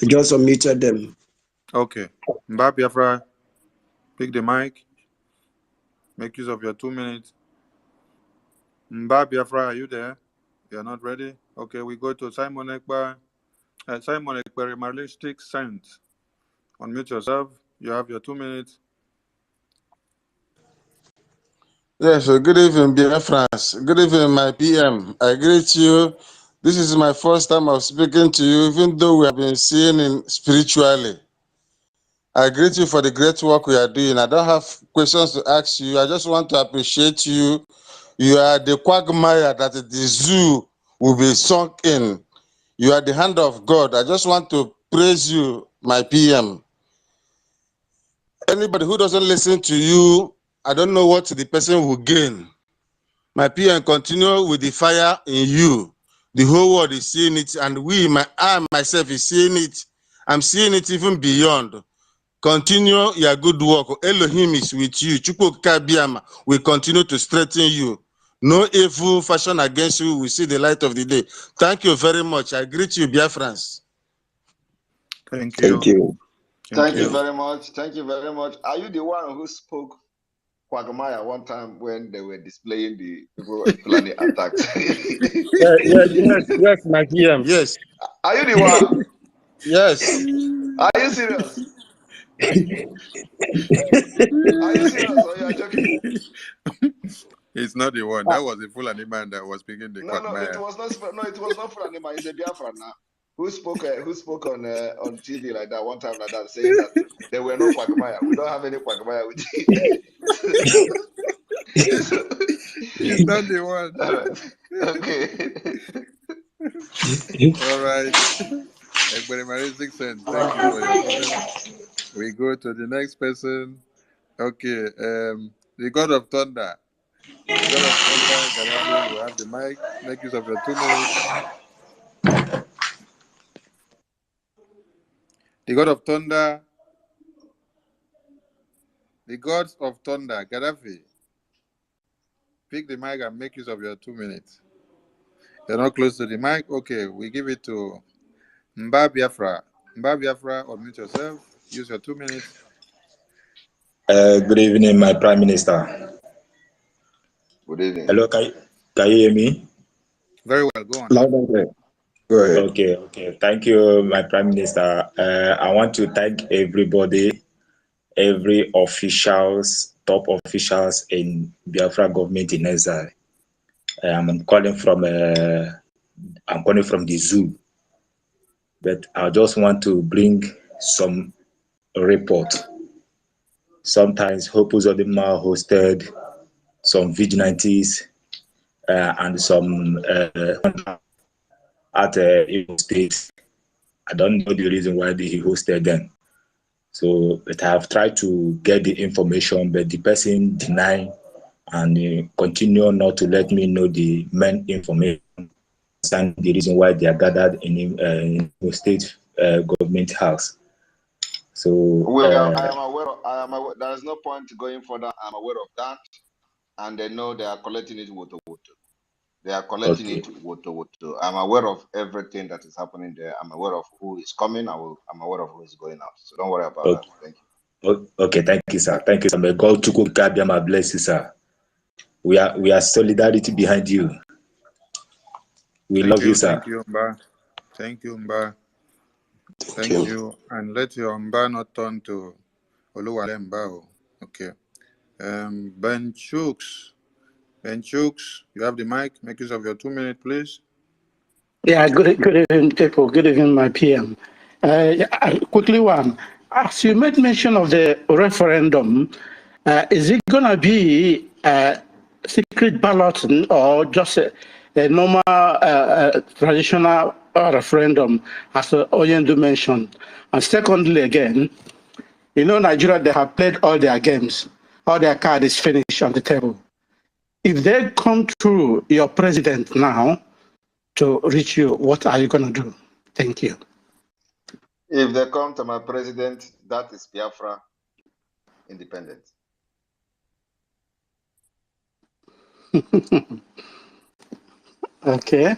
[SPEAKER 3] I just unmuted them.
[SPEAKER 2] Okay. Mba Biafra, pick the mic. Make use of your 2 minutes. Mba Biafra, are you there? You're not ready? Okay, we go to Simon Ekpa. Simon Ekpa, realistic sense. Unmute yourself. You have your 2 minutes.
[SPEAKER 14] Yes, so good evening, Biafrans. Good evening, my PM. I greet you. This is my first time of speaking to you, even though we have been seeing in spiritually. I greet you for the great work we are doing. I don't have questions to ask you. I just want to appreciate you. You are the quagmire that the zoo will be sunk in. You are the hand of God. I just want to praise you, my PM. Anybody who doesn't listen to you, I don't know what the person will gain. My PM, continue with the fire in you. The whole world is seeing it, and I myself is seeing it. I'm seeing it even beyond. Continue your good work. Elohim is with you. Chukwu Kabiama will continue to strengthen you. No evil fashion against you will see the light of the day. Thank you very much. I greet you, Biafrans.
[SPEAKER 2] Thank you.
[SPEAKER 3] Thank you.
[SPEAKER 1] Thank you very much. Thank you very much. Are you the one who spoke Quagmire one time when they were displaying the people planning attacks?
[SPEAKER 14] Yes, my PM. Yes.
[SPEAKER 1] Are you the one?
[SPEAKER 14] Yes.
[SPEAKER 1] Are you serious? Are you serious or you are joking?
[SPEAKER 2] It's not the one. That was the Fulani man that was speaking the Quagmire.
[SPEAKER 1] It was not Fulani man. It's a Biafra now. Who spoke on TV like that one time like that, saying that there were no Quagmire. We don't have any Quagmire with you.
[SPEAKER 2] He's not the one.
[SPEAKER 1] Okay.
[SPEAKER 2] All right. Ekperimalistic sense. Thank you for your comment. We go to the next person. Okay. The God of Thunder. The God of Thunder, Gaddafi, you have the mic. Make use of your 2 minutes. The God of Thunder. The gods of Thunder, Gaddafi. Pick the mic and make use of your 2 minutes. You're not close to the mic? Okay, we give it to Mba Biafra. Mba Biafra, unmute yourself. Use your 2 minutes.
[SPEAKER 15] Good evening, my Prime Minister.
[SPEAKER 1] Good evening.
[SPEAKER 15] Hello, can you hear me?
[SPEAKER 2] Very well, go on.
[SPEAKER 3] Loud and clear. Go ahead.
[SPEAKER 15] Okay. Thank you, my Prime Minister. I want to thank everybody, every officials, top officials in Biafra government in exile. I'm calling from the zoo, but I just want to bring some report. Sometimes Hopus Odima hosted some vigilantes and some at Igbo State. I don't know the reason why he hosted them. So, but I have tried to get the information, but the person denied and continue not to let me know the main information and the reason why they are gathered in Igbo State government house. So
[SPEAKER 1] I am aware. There is no point going further. I'm aware of that, and they know they are collecting it woto. They are collecting it woto. I'm aware of everything that is happening there. I'm aware of who is coming. I'm aware of who is going out. So don't worry about that. Thank you.
[SPEAKER 15] Okay, thank you, sir. Thank you, sir. May God Chukwu Kabiama bless you, sir. We are solidarity behind you. We love you, sir.
[SPEAKER 2] Thank you, Mba. Thank you, Mba. Thank you. And let your Mba not turn to Oluwale Mba. Okay. Ben Chooks. Ben Chooks, you have the mic. Make use of your 2 minutes, please.
[SPEAKER 16] Yeah, good evening, people. Good evening, my PM. Quickly one. As you made mention of the referendum, is it going to be a secret balloting or just a normal traditional referendum, as Oyendu mentioned? And secondly, again, you know, Nigeria, they have played all their games. All their card is finished on the table. If they come through your president now to reach you, what are you going to do? Thank you.
[SPEAKER 1] If they come to my president, that is Biafra independent.
[SPEAKER 16] Okay.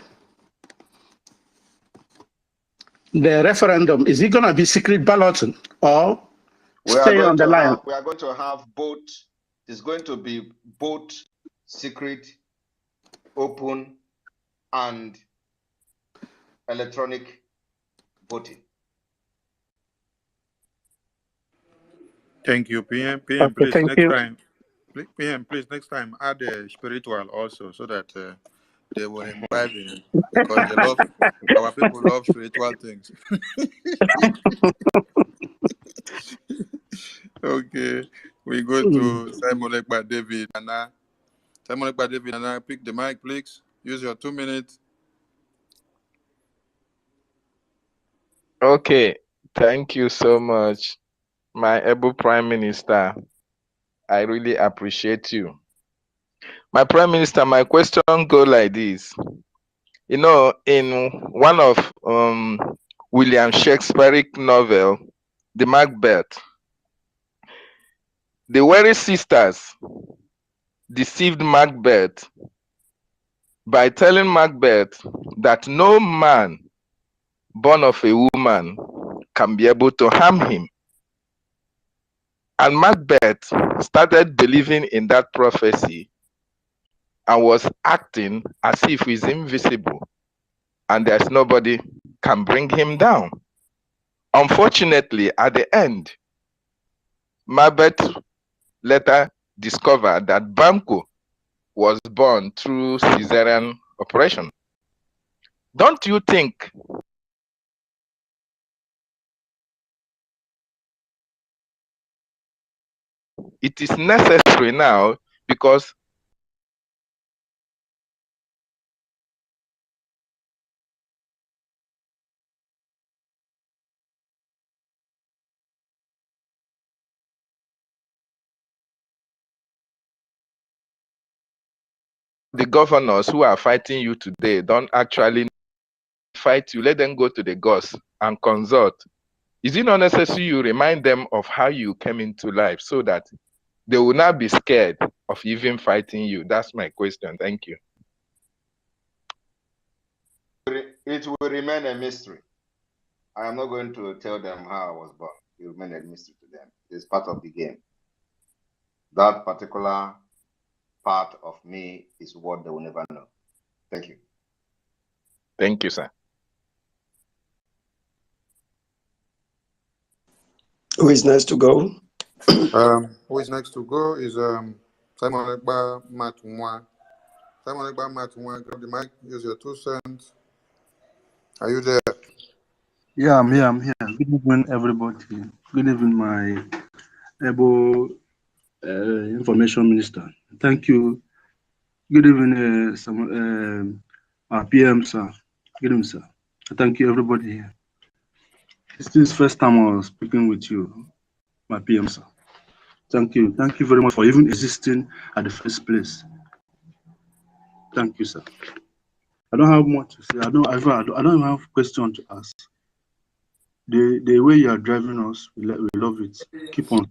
[SPEAKER 16] The referendum, is it going to be secret balloting or stay on the line?
[SPEAKER 1] We are going to have both. It's going to be both secret, open, and electronic voting.
[SPEAKER 2] Thank you, PM.
[SPEAKER 16] Okay,
[SPEAKER 2] please,
[SPEAKER 16] thank
[SPEAKER 2] next
[SPEAKER 16] you.
[SPEAKER 2] time. PM, please, next time, add the spiritual also, so that they will imbibe in it. Because they love, our people love spiritual things. Okay, we go to Simon Ekpa David. Simon Ekpa David, and pick the mic, please. Use your 2 minutes.
[SPEAKER 17] Okay, thank you so much, my able Prime Minister. I really appreciate you. My Prime Minister, my question go like this. You know, in one of William Shakespeare's novel, The Macbeth, the Weary sisters deceived Macbeth by telling Macbeth that no man born of a woman can be able to harm him. And Macbeth started believing in that prophecy and was acting as if he's invisible and there's nobody can bring him down. Unfortunately, at the end, Macbeth later discovered that Banquo was born through cesarean operation. Don't you think it is necessary now, because the governors who are fighting you today don't actually fight you, let them go to the gods and consult. Is it not necessary you remind them of how you came into life so that they will not be scared of even fighting you? That's my question. Thank you.
[SPEAKER 1] It will remain a mystery. I am not going to tell them how I was born. It will remain a mystery to them. It's part of the game. That particular part of me is what they will never know. Thank you.
[SPEAKER 17] Thank you, sir.
[SPEAKER 3] Who is next to go?
[SPEAKER 2] Who is next to go is Simon Ekpa Matumwa. Simon Ekpa Matumwa, grab the mic, use your 2 cents. Are you there?
[SPEAKER 18] Yeah, I'm here. Good evening, everybody. Good evening, my able information minister. Thank you. Good evening, our PM, sir. Good evening, sir. Thank you, everybody here. This is the first time I was speaking with you, my PM, sir. Thank you. Thank you very much for even existing at the first place. Thank you, sir. I don't have much to say. I don't even have question to ask. The way you are driving us, we love it. Keep on.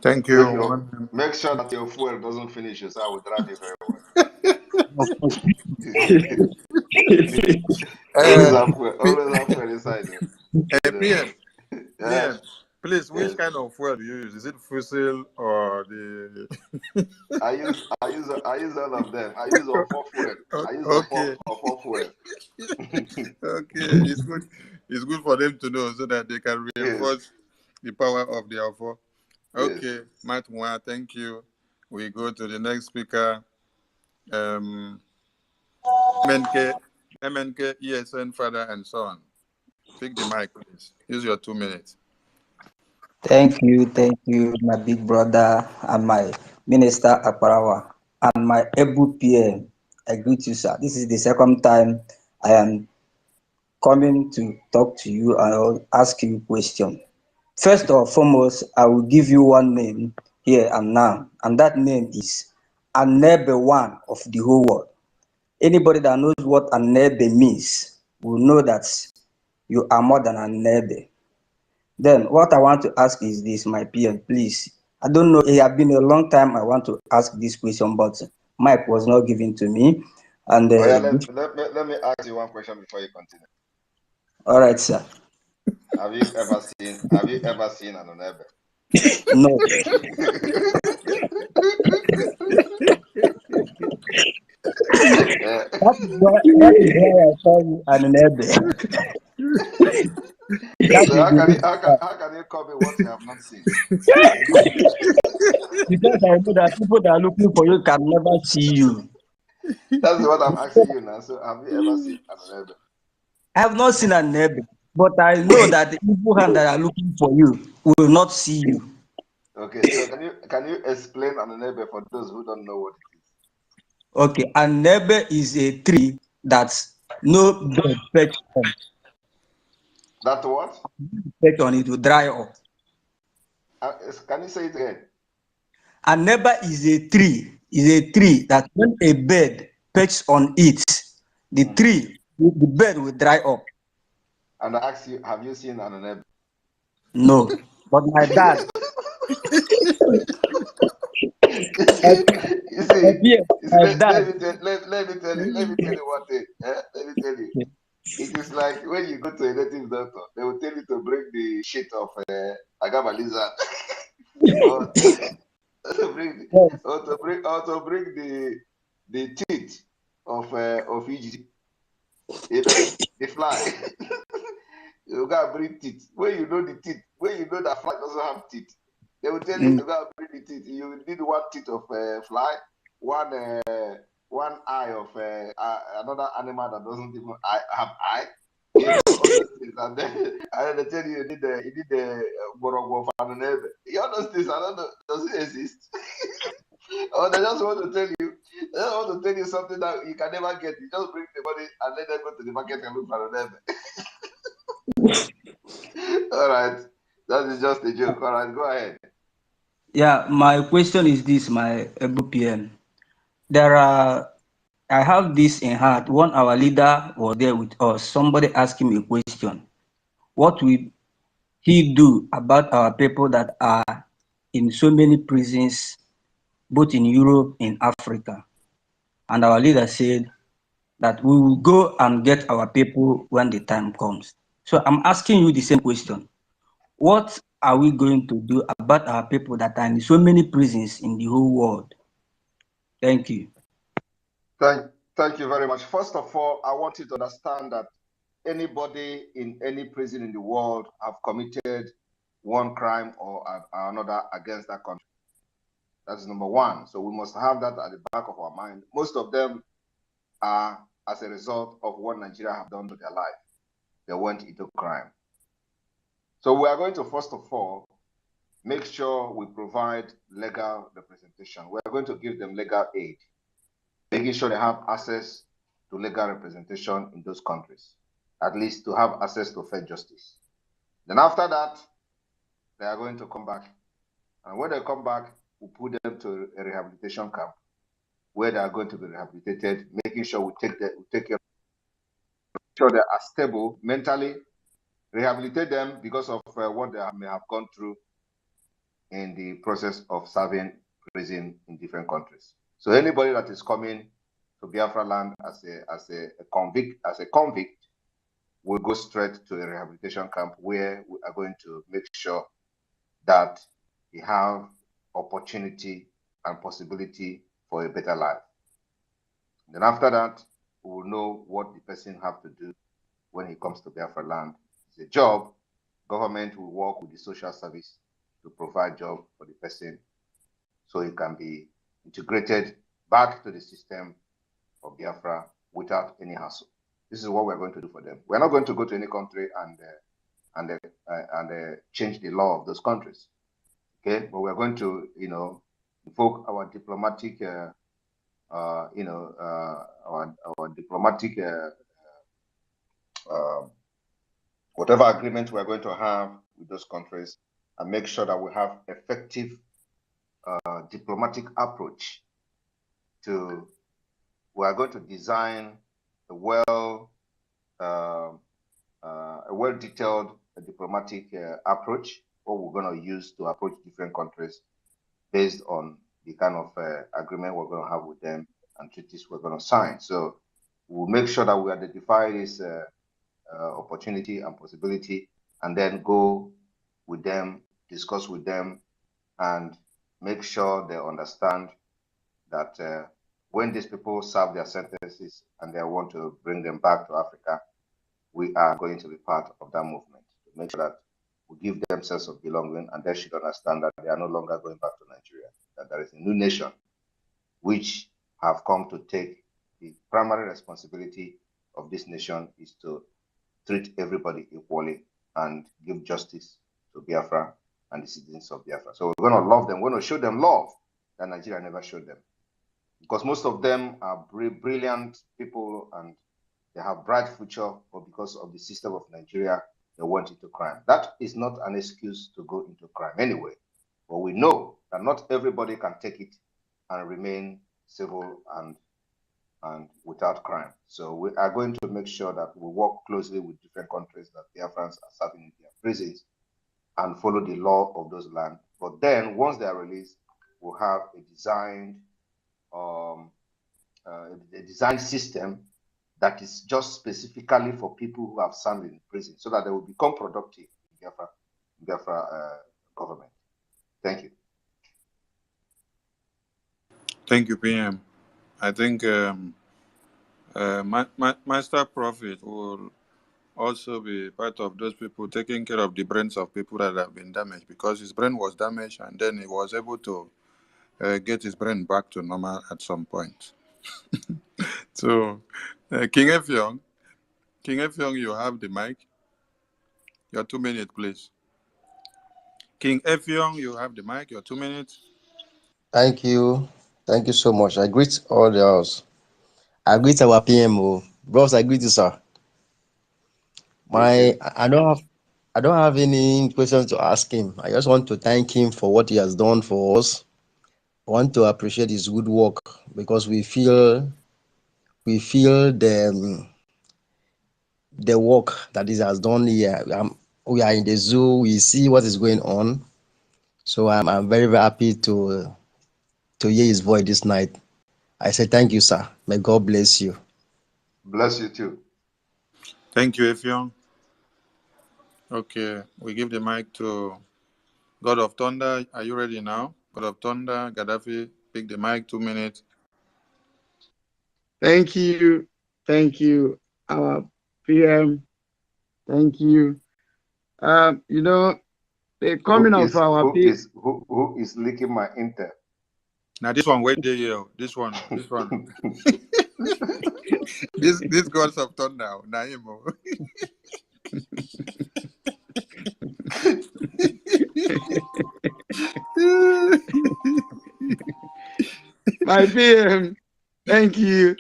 [SPEAKER 2] Thank you.
[SPEAKER 1] Make sure that your fuel doesn't finish, so I will drive you very well. Always have fuel inside you.
[SPEAKER 2] PM,
[SPEAKER 1] Yes.
[SPEAKER 2] please, which kind of fuel do you use? Is it fossil or the?
[SPEAKER 1] I use all of them. I use all 4 fuel. I use all four fuel.
[SPEAKER 2] Okay, it's good. It's good for them to know so that they can reinforce the power of the offer. Okay, Matt Mwa, thank you. We go to the next speaker. MNK, ESN father and son. Pick the mic, please. Use your 2 minutes.
[SPEAKER 19] Thank you, my big brother and my Minister Akparawa and my able PM. I greet you, sir. This is the second time I am coming to talk to you and I'll ask you a question. First or foremost, I will give you one name here and now, and that name is Anebe One of the whole world. Anybody that knows what Anebe means will know that you are more than Anebe. Then what I want to ask is this, my PM, please. I don't know, it has been a long time I want to ask this question, but mic was not given to me. And
[SPEAKER 1] let me ask you one question before you continue.
[SPEAKER 19] All right, sir.
[SPEAKER 1] Have you ever seen an Onebe?
[SPEAKER 19] No. that is why I call you an Onebe.
[SPEAKER 1] So how can you call me what you have not seen?
[SPEAKER 19] Because I know that people that are looking for you can never see you.
[SPEAKER 1] That's what I'm asking you now. So have you ever seen an Onebe?
[SPEAKER 19] I have not seen an Onebe, but I know that the people that are looking for you will not see you.
[SPEAKER 1] Okay, so can you explain an Onebe for those who don't know what it is?
[SPEAKER 19] Okay, an Onebe is a tree that's no bird perch on.
[SPEAKER 1] That what?
[SPEAKER 19] Perch on it will dry up.
[SPEAKER 1] Can you say it again?
[SPEAKER 19] An Onebe is a tree that when a bird perches on it, the bird will dry up.
[SPEAKER 1] And I ask you, have you seen an Onebe?
[SPEAKER 19] No, but my dad.
[SPEAKER 1] You see, let me tell you one thing. Let me tell you. It is like when you go to a native doctor, they will tell you to bring the shit of agama lizard, or to bring the teeth of Egypt. You know, the fly. You gotta bring teeth. When you know the teeth, when you know that fly doesn't have teeth, they will tell you to go and bring the teeth. You need one teeth of fly, one eye of another animal that doesn't even have eye. You know, all those things, and then they tell you need the borogwo of an Onebe. All those things, I don't know, does it exist? Or they just want to tell you something that you can never get. You just bring the money and let them go to the market and look for an Onebe. All right, that is just a joke. All right, go ahead.
[SPEAKER 19] Yeah, my question is this, my able PM. I have this in heart. One our leader was there with us. Somebody asked him a question. What will he do about our people that are in so many prisons, both in Europe and Africa? And our leader said that we will go and get our people when the time comes. So I'm asking you the same question. What are we going to do about our people that are in so many prisons in the whole world? Thank you.
[SPEAKER 1] Thank you very much. First of all, I want you to understand that anybody in any prison in the world have committed one crime or another against that country. That's number one. So we must have that at the back of our mind. Most of them are as a result of what Nigeria have done to their life. They went into crime. So we are going to, first of all, make sure we provide legal representation. We are going to give them legal aid, making sure they have access to legal representation in those countries, at least to have access to fair justice. Then after that, they are going to come back. And when they come back, we put them to a rehabilitation camp where they are going to be rehabilitated, making sure we take care of sure they are stable mentally, rehabilitate them because of what they may have gone through in the process of serving prison in different countries. So anybody that is coming to Biafra land as a convict will go straight to a rehabilitation camp where we are going to make sure that he have opportunity and possibility for a better life. Then after that, we will know what the person have to do when he comes to Biafra land. It's a job. Government will work with the social service to provide job for the person so he can be integrated back to the system of Biafra without any hassle. This is what we're going to do for them. We're not going to go to any country and change the law of those countries. Okay, but we're going to, invoke our diplomatic, our diplomatic, whatever agreement we're going to have with those countries, and make sure that we have effective diplomatic approach to. We are going to design a well-detailed diplomatic approach, what we're going to use to approach different countries based on the kind of agreement we're going to have with them and treaties we're going to sign. So we'll make sure that we identify this opportunity and possibility, and then go with them, discuss with them, and make sure they understand that when these people serve their sentences and they want to bring them back to Africa, we are going to be part of that movement to make sure that we give them sense of belonging, and they should understand that they are no longer going back to Nigeria, that there is a new nation which have come to take the primary responsibility of this nation is to treat everybody equally and give justice to Biafra and the citizens of Biafra. So we're going to love them. We're going to show them love that Nigeria never showed them. Because most of them are brilliant people and they have bright future, but because of the system of Nigeria, they went into crime. That is not an excuse to go into crime anyway. But we know that not everybody can take it and remain civil and without crime. So we are going to make sure that we work closely with different countries that Biafrans are serving in their prisons and follow the law of those lands. But then once they are released, we'll have a designed system that is just specifically for people who have served in prison, so that they will become productive in Biafra government. Thank you.
[SPEAKER 2] Thank you, PM. I think Master Prophet will also be part of those people taking care of the brains of people that have been damaged, because his brain was damaged and then he was able to get his brain back to normal at some point. So, King Effiong, you have the mic. Your 2 minutes, please. King Effiong, you have the mic. Your 2 minutes.
[SPEAKER 9] Thank you. Thank you so much. I greet all the house. I greet our PMO. Bros, I greet you, sir. I don't have any questions to ask him. I just want to thank him for what he has done for us. I want to appreciate his good work, because we feel the work that he has done here. We are in the zoo. We see what is going on. So I'm very, very happy to hear his voice this night. I say thank you, sir. May God bless you.
[SPEAKER 1] Bless you too.
[SPEAKER 2] Thank you, Effiong. Okay, we give the mic to God of Thunder. Are you ready now? God of Thunder, Gaddafi, pick the mic, 2 minutes.
[SPEAKER 20] Thank you, our PM. Thank you. The coming of our
[SPEAKER 1] who is leaking my intel?
[SPEAKER 2] Now this one, wait there, yo. This one. this God of Thunder, Naimo.
[SPEAKER 20] My PM, thank you.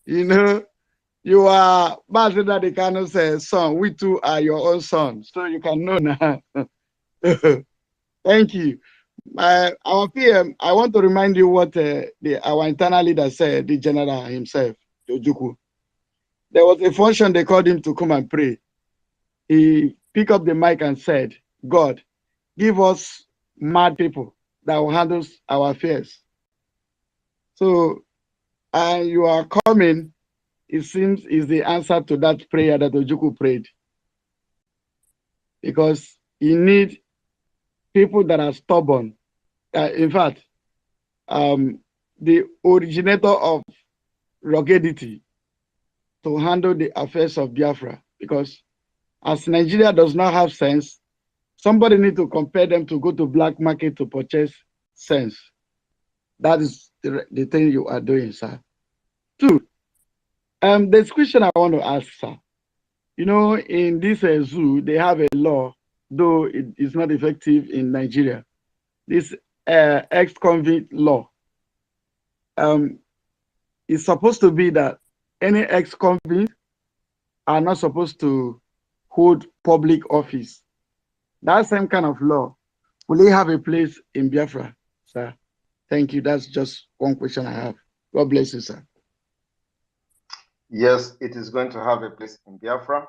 [SPEAKER 20] You are Master the Kano says, son, we too are your own son. So you can know now. Thank you. Our PM, I want to remind you what our internal leader said, the general himself, Ojukwu. There was a function they called him to come and pray. He picked up the mic and said, God, give us mad people that will handle our affairs. So, and you are coming, it seems, is the answer to that prayer that Ojukwu prayed. Because you need people that are stubborn. In fact, the originator of ruggedity to handle the affairs of Biafra. Because as Nigeria does not have sense, somebody needs to compel them to go to black market to purchase sense. That is the thing you are doing, sir. Two, This question I want to ask, sir. You know, in this zoo, they have a law, though it is not effective in Nigeria. This ex-convict law is supposed to be that any ex-convict are not supposed to hold public office. That same kind of law, will it have a place in Biafra, sir? Thank you. That's just one question I have. God bless you, sir.
[SPEAKER 1] Yes, it is going to have a place in Biafra,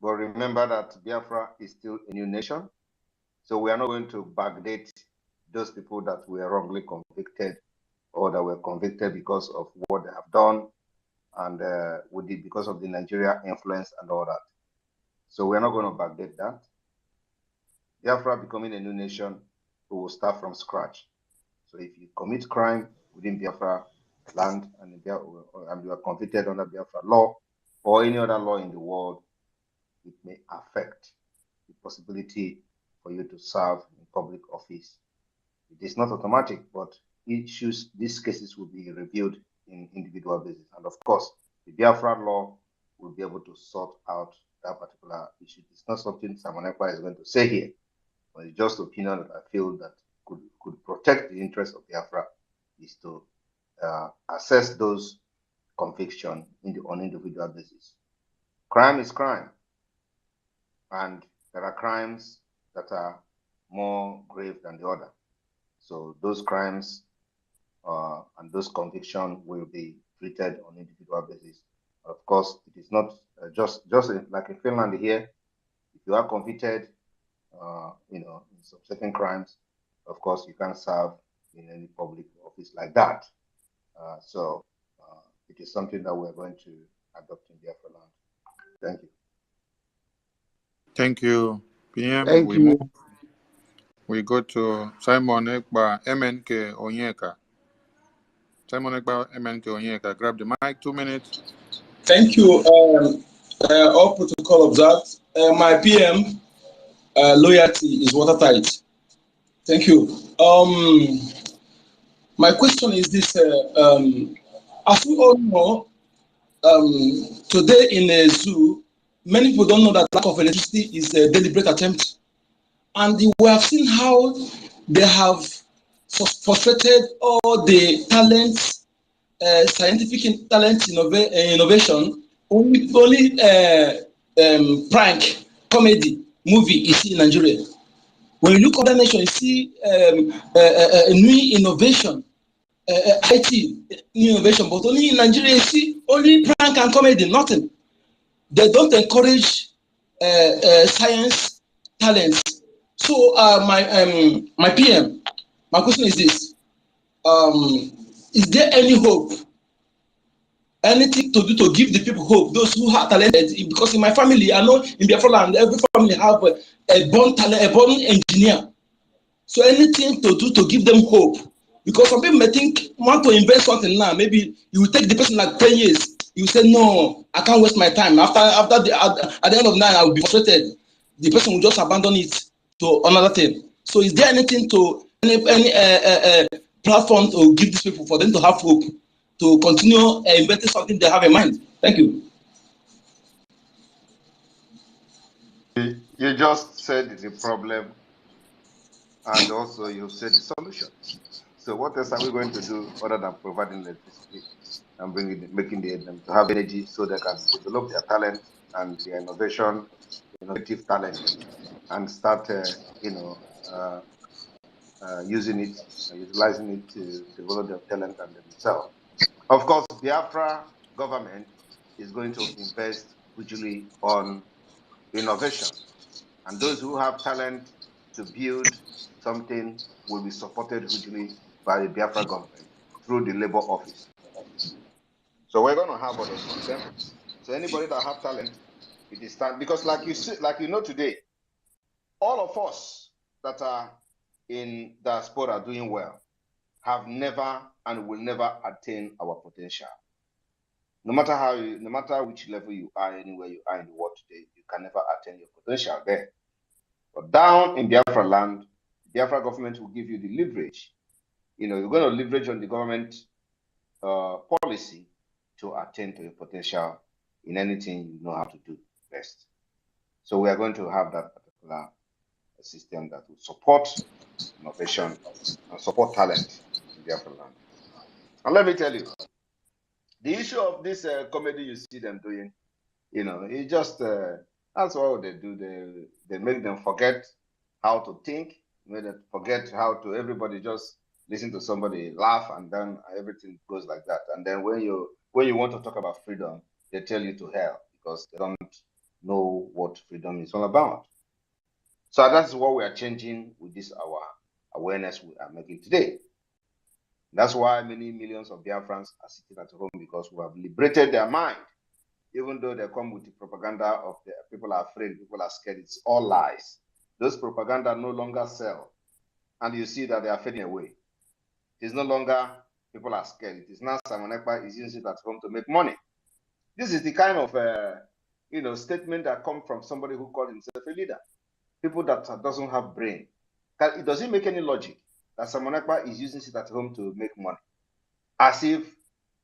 [SPEAKER 1] but remember that Biafra is still a new nation. So we are not going to backdate those people that were wrongly convicted or that were convicted because of what they have done and because of the Nigeria influence and all that. So we're not going to backdate that. Biafra becoming a new nation, we will start from scratch. So if you commit crime within Biafra land and you are convicted under Biafra law or any other law in the world, it may affect the possibility for you to serve in public office. It is not automatic, but these cases will be reviewed in individual basis. And of course, the Biafra law will be able to sort out that particular issue. It's not something Simon Ekpa is going to say here, but it's just opinion that I feel that could protect the interests of Biafra is to assess those convictions on individual basis. Crime is crime, and there are crimes that are more grave than the other. So those crimes and those convictions will be treated on individual basis. Of course, it is not just like in Finland here. If you are convicted, in some certain crimes, of course, you can't serve in any public office like that. So it is something that we're going to adopt in Biafra land. Thank you.
[SPEAKER 2] Thank you, PM.
[SPEAKER 20] Thank you.
[SPEAKER 2] We go to Simon Ekpa, MNK Onyeka. Simon Ekpa, MNK Onyeka, grab the mic, 2 minutes.
[SPEAKER 21] Thank you. All protocol observed. My PM loyalty is watertight. Thank you. My question is this: as we all know, today in a zoo, many people don't know that lack of electricity is a deliberate attempt, and we have seen how they have frustrated all the talents, scientific talent, innovation. Only prank, comedy, movie is in Nigeria. When you look at other nations, you see new innovation, IT, new innovation, but only in Nigeria, you see only prank and comedy, nothing. They don't encourage science talents. So my PM, my question is this: is there any hope? Anything to do to give the people hope, those who are talented? Because in my family, I know in Biafra land, every family have a born talent, a born engineer. So anything to do to give them hope, because some people may want to invest something now. Maybe you will take the person like 10 years. You say no, I can't waste my time. At the end of the night, I will be frustrated. The person will just abandon it to another thing. So is there anything to any platform to give these people for them to have hope to continue inventing something they have in mind? Thank you.
[SPEAKER 1] You just said the problem, and also you've said the solution. So what else are we going to do other than providing electricity and making them to have energy so they can develop their talent and their innovative talent, and start, using it, utilizing it to develop their talent and themselves. Of course, Biafra government is going to invest hugely on innovation, and those who have talent to build something will be supported hugely by the Biafra government through the labor office. So we're going to have all those systems. So anybody that have talent, it is time, because like you know today, all of us that are in diaspora doing well have never and will never attain our potential. No matter which level you are, anywhere you are in the world today, you can never attain your potential there. But down in Biafra land, the Biafra government will give you the leverage. You're going to leverage on the government policy to attain to your potential in anything you know how to do best. So we are going to have that particular system that will support innovation and support talent in Biafra land. And let me tell you, the issue of this comedy you see them doing, it just that's all they do. They make them forget how to think, make them forget how to. Everybody just listen to somebody laugh, and then everything goes like that. And then when you want to talk about freedom, they tell you to hell because they don't know what freedom is all about. So that's what we are changing with this our awareness we are making today. That's why many millions of Biafrans are sitting at home, because we have liberated their mind. Even though they come with the propaganda of the people are afraid, people are scared, it's all lies. Those propaganda no longer sell. And you see that they are fading away. It is no longer people are scared. It is now Simon Ekpa is using it at home to make money. This is the kind of statement that comes from somebody who calls himself a leader. People that doesn't have brain. It doesn't make any logic that Simon Ekpa is using it at home to make money. As if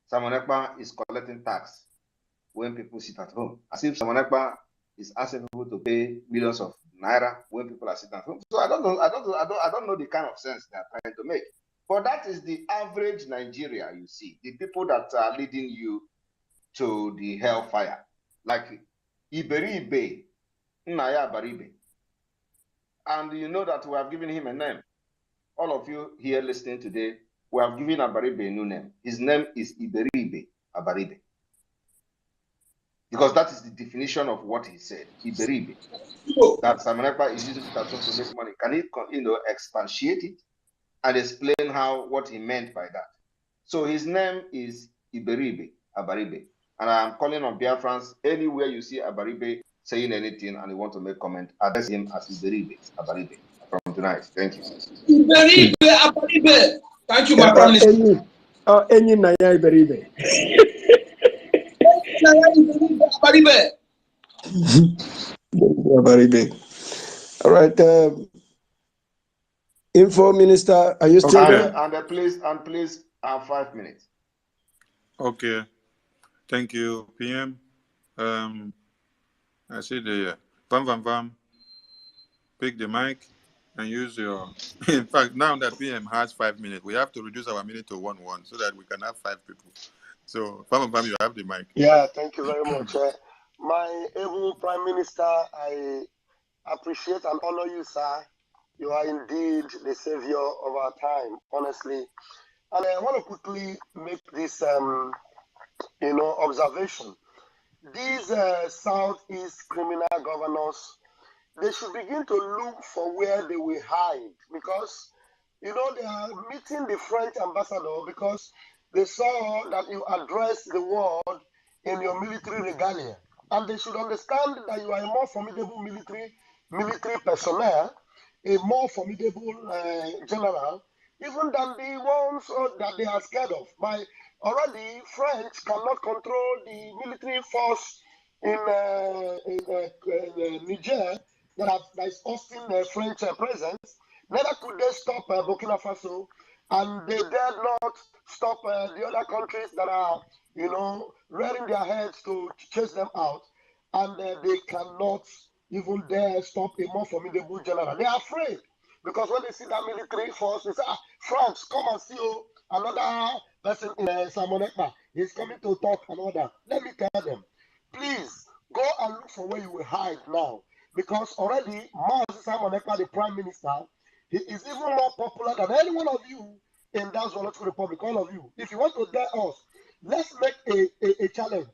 [SPEAKER 1] Simon Ekpa is collecting tax when people sit at home. As if Simon Ekpa is asking people to pay millions of naira when people are sitting at home. So I don't know the kind of sense they are trying to make. But that is the average Nigeria you see. The people that are leading you to the hellfire. Like Iberibe, Naya Baribe. And you know that we have given him a name. All of you here listening today, we have given Abaribe a new name. His name is Iberibe Abaribe. Because that is the definition of what he said, Iberibe. That Simon Ekpa is using it to make money. Can he, expatiate it and explain what he meant by that? So his name is Iberibe Abaribe. And I am calling on Biafrans, anywhere you see Abaribe saying anything and you want to make comment, address him as Iberibe Abaribe from tonight. Thank you.
[SPEAKER 21] Iberibe Abaribe. Thank you, my Prime Minister.
[SPEAKER 3] Any Naya Iberibe. Abaribe. All right. Info Minister, are you still there?
[SPEAKER 1] And please, 5 minutes.
[SPEAKER 2] Okay. Thank you, PM. I see the Vam. Pick the mic and use your. In fact, now that PM has 5 minutes, we have to reduce our minute to 1 so that we can have 5 people. So, Vam, you have the mic.
[SPEAKER 13] Yeah, thank you very much. My able Prime Minister, I appreciate and honor you, sir. You are indeed the savior of our time, honestly. And I want to quickly make this, observation. These Southeast criminal governors, they should begin to look for where they will hide, because, they are meeting the French ambassador because they saw that you address the world in your military regalia. And they should understand that you are a more formidable military personnel, a more formidable general, even than the ones that they are scared of. Already, French cannot control the military force in Niger that is hosting French presence. Neither could they stop Burkina Faso, and they dared not stop the other countries that are, rearing their heads to chase them out, and they cannot even dare stop a more formidable general. They are afraid, because when they see that military force, they say, France, come and see another person in Simon Ekpa. He's coming to talk and all that. Let me tell them, please go and look for where you will hide now, because already Simon Ekpa, the Prime Minister, he is even more popular than any one of you in that Zoological Republic, all of you. If you want to dare us, let's make a challenge.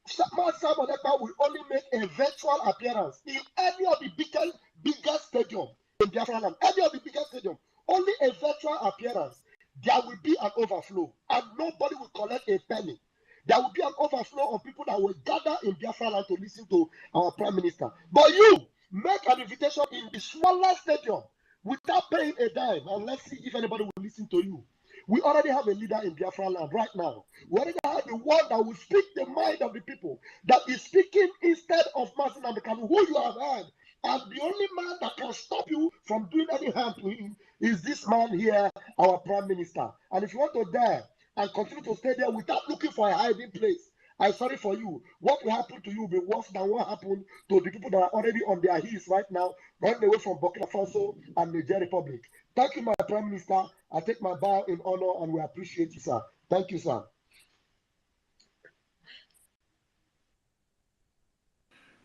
[SPEAKER 13] Simon Ekpa will only make a virtual appearance in any of the biggest stadium in Biafra land. Any of the biggest stadium, only a virtual appearance. There will be an overflow, and nobody will collect a penny. There will be an overflow of people that will gather in Biafra land to listen to our Prime Minister. But you make an invitation in the smallest stadium without paying a dime, and let's see if anybody will listen to you. We already have a leader in Biafra land right now. We already have the one that will speak the mind of the people, that is speaking instead of Martin Amekanu, who you have heard. And the only man that can stop you from doing any harm to him is this man here, our Prime Minister. And if you want to dare,
[SPEAKER 4] and continue to stay there without looking for a hiding place. I'm sorry for you. What will happen to you will be worse than what happened to the people that are already on their heels right now, running away from Burkina Faso and Niger Republic. Thank you, my Prime Minister. I take my bow in honor and we appreciate you, sir. Thank you, sir.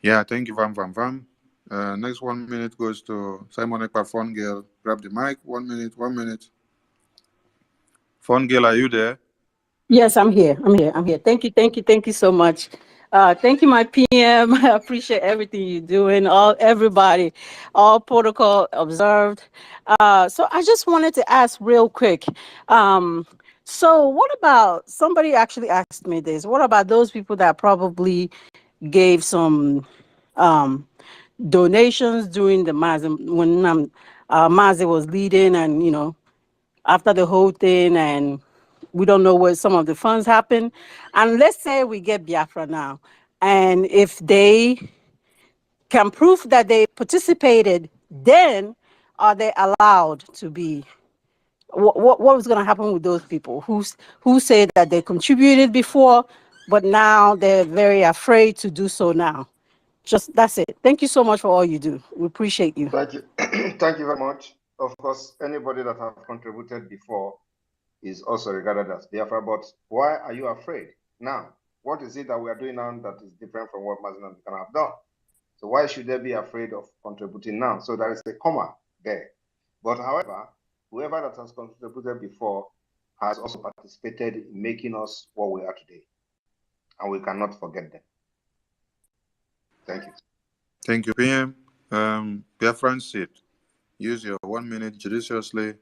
[SPEAKER 2] Yeah, thank you, Vam. Next 1 minute goes to Simon Ekpa, Phone Girl. Grab the mic. 1 minute, 1 minute. Phone Girl, are you there?
[SPEAKER 22] Yes, I'm here. Thank you so much. Thank you, my PM. I appreciate everything you're doing. Everybody, all protocol observed. So I just wanted to ask real quick. So what about, somebody actually asked me this, what about those people that probably gave some donations during the when Mazi was leading, and after the whole thing, and we don't know where some of the funds happen. And let's say we get Biafra now, and if they can prove that they participated, then are they allowed to be? What was going to happen with those people who say that they contributed before, but now they're very afraid to do so now? Just that's it. Thank you so much for all you do. We appreciate you.
[SPEAKER 1] Thank you. Thank you very much. Of course, anybody that have contributed before is also regarded as Biafra, but why are you afraid now? What is it that we are doing now that is different from what Mazi can have done? So why should they be afraid of contributing now? So there is a comma there. But however, whoever that has contributed before has also participated in making us what we are today. And we cannot forget them. Thank you.
[SPEAKER 2] Thank you, PM. Biafran seat. Use your 1 minute judiciously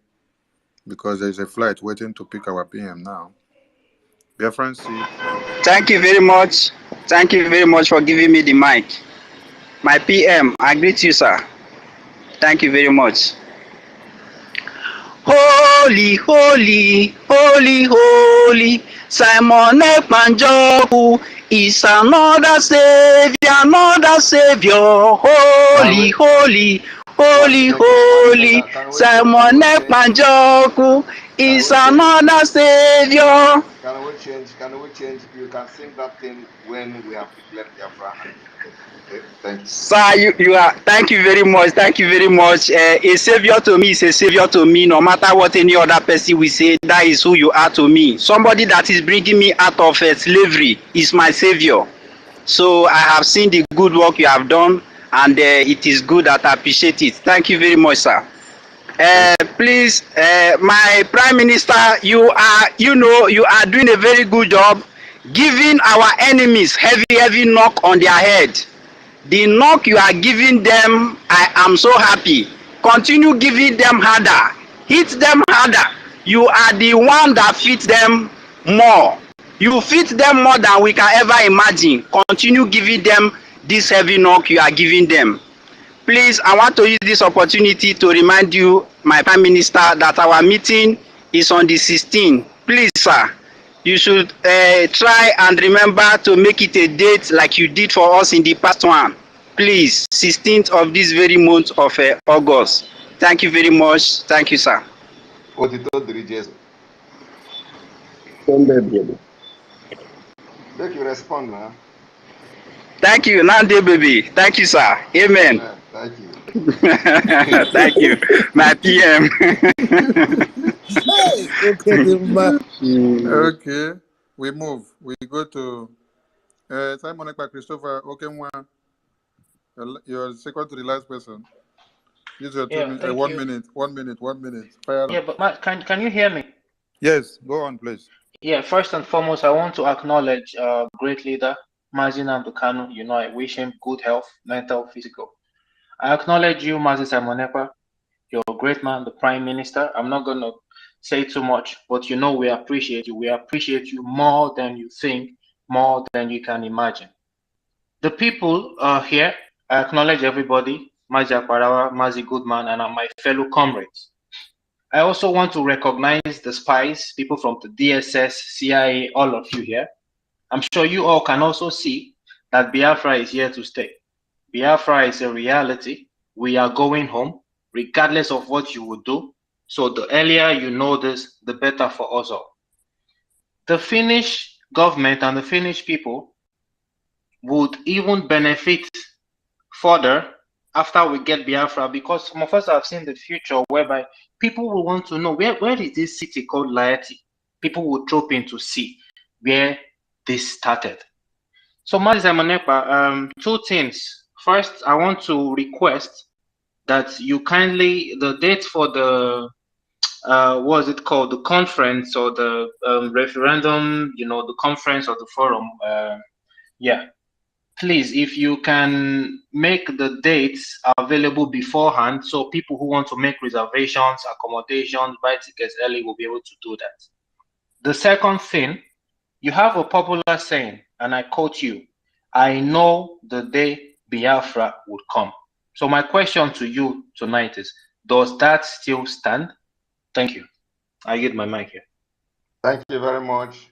[SPEAKER 2] because there's a flight waiting to pick our PM now. Biafran seat.
[SPEAKER 23] Thank you very much. Thank you very much for giving me the mic. My PM, I greet you, sir. Thank you very much. Holy, holy, holy, holy, Simon Ekpanjoku is another savior. Holy, holy, holy, holy, Simon Ekpanjoku is another savior.
[SPEAKER 1] Can we change? You can sing that thing when we have declared Biafra and defeated. Okay, thank you.
[SPEAKER 23] Sir, you are. Thank you very much. Thank you very much. A savior to me is a savior to me. No matter what any other person will say, that is who you are to me. Somebody that is bringing me out of slavery is my savior. So I have seen the good work you have done, and it is good that I appreciate it. Thank you very much, sir. Please, my Prime Minister, you are doing a very good job giving our enemies heavy knock on their head. The knock you are giving them, I am so happy. Continue giving them harder. Hit them harder. You are the one that fits them more. You fit them more than we can ever imagine. Continue giving them this heavy knock you are giving them. Please, I want to use this opportunity to remind you, my Prime Minister, that our meeting is on the 16th. Please, sir, you should try and remember to make it a date like you did for us in the past one. Please, 16th of this very month of August. Thank you very much. Thank you, sir.
[SPEAKER 1] Make you respond now.
[SPEAKER 23] Thank you, Nande baby. Thank you, sir. Amen.
[SPEAKER 1] Thank you.
[SPEAKER 23] Thank you, my PM.
[SPEAKER 2] Okay, we move. We go to Simon Ekpa, Christopher Okenwa. You're second to the last person. Use your 2 minutes. 1 minute. 1 minute. 1 minute. Fire
[SPEAKER 24] yeah,
[SPEAKER 2] up.
[SPEAKER 24] but can you hear me?
[SPEAKER 2] Yes, go on, please.
[SPEAKER 24] Yeah, first and foremost, I want to acknowledge great leader Mazi Kanu. I wish him good health, mental, physical. I acknowledge you, Mazi Simon Ekpa. You're a great man, the Prime Minister. I'm not going to say too much, but we appreciate you. We appreciate you more than you think, more than you can imagine. The people here, I acknowledge everybody, Mazi Akbarawa, Mazi Goodman, and my fellow comrades. I also want to recognize the spies, people from the DSS, CIA, all of you here. I'm sure you all can also see that Biafra is here to stay. Biafra is a reality. We are going home, regardless of what you would do. So the earlier you know this, the better for us all. the Finnish government and the Finnish people would even benefit further after we get Biafra, because some of us have seen the future whereby people will want to know where is this city called Laeti. People will drop in to see where this started. So, Mazi Simonekpa, two things. First, I want to request that you kindly, the date for the what is it called, the conference or the referendum, the conference or the forum, yeah, please, if you can make the dates available beforehand, so people who want to make reservations, accommodations, buy tickets early will be able to do that. The second thing, you have a popular saying, and I quote you, "I know the day Biafra would come." So my question to you tonight is, does that still stand? Thank you. I get my mic here.
[SPEAKER 1] Thank you very much.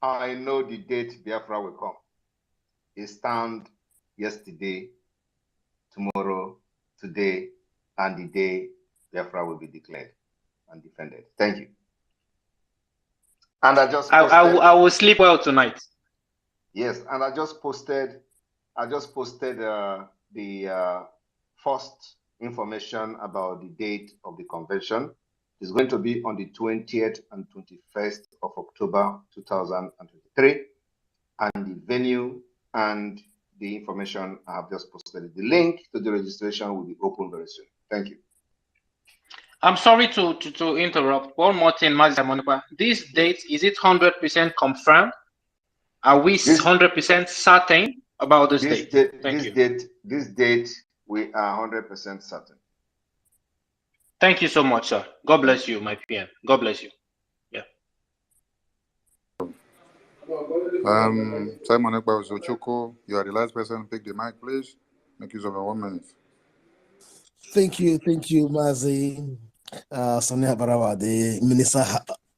[SPEAKER 1] I know the date Biafra will come. It stand yesterday, tomorrow, today, and the day Biafra will be declared and defended. Thank you. And I just posted,
[SPEAKER 24] I will sleep well tonight.
[SPEAKER 1] Yes, and I just posted the first information about the date of the convention. It's going to be on the 20th and 21st of October 2023, and the venue and the information I have just posted. The link to the registration will be open very soon. Thank you.
[SPEAKER 24] I'm sorry to interrupt. One more thing, Mazi Simonekpa. This date, is it 100% confirmed? Are we 100% certain about this date?
[SPEAKER 1] This date, we are 100% certain.
[SPEAKER 24] Thank you so much, sir. God bless you, my PM. God bless you. Yeah.
[SPEAKER 2] Simon Ekpa Osochoko, you are the last person to pick the mic, please. Make use of your 1 minute.
[SPEAKER 5] Thank you, Mazi. Sonia Barawa, the Minister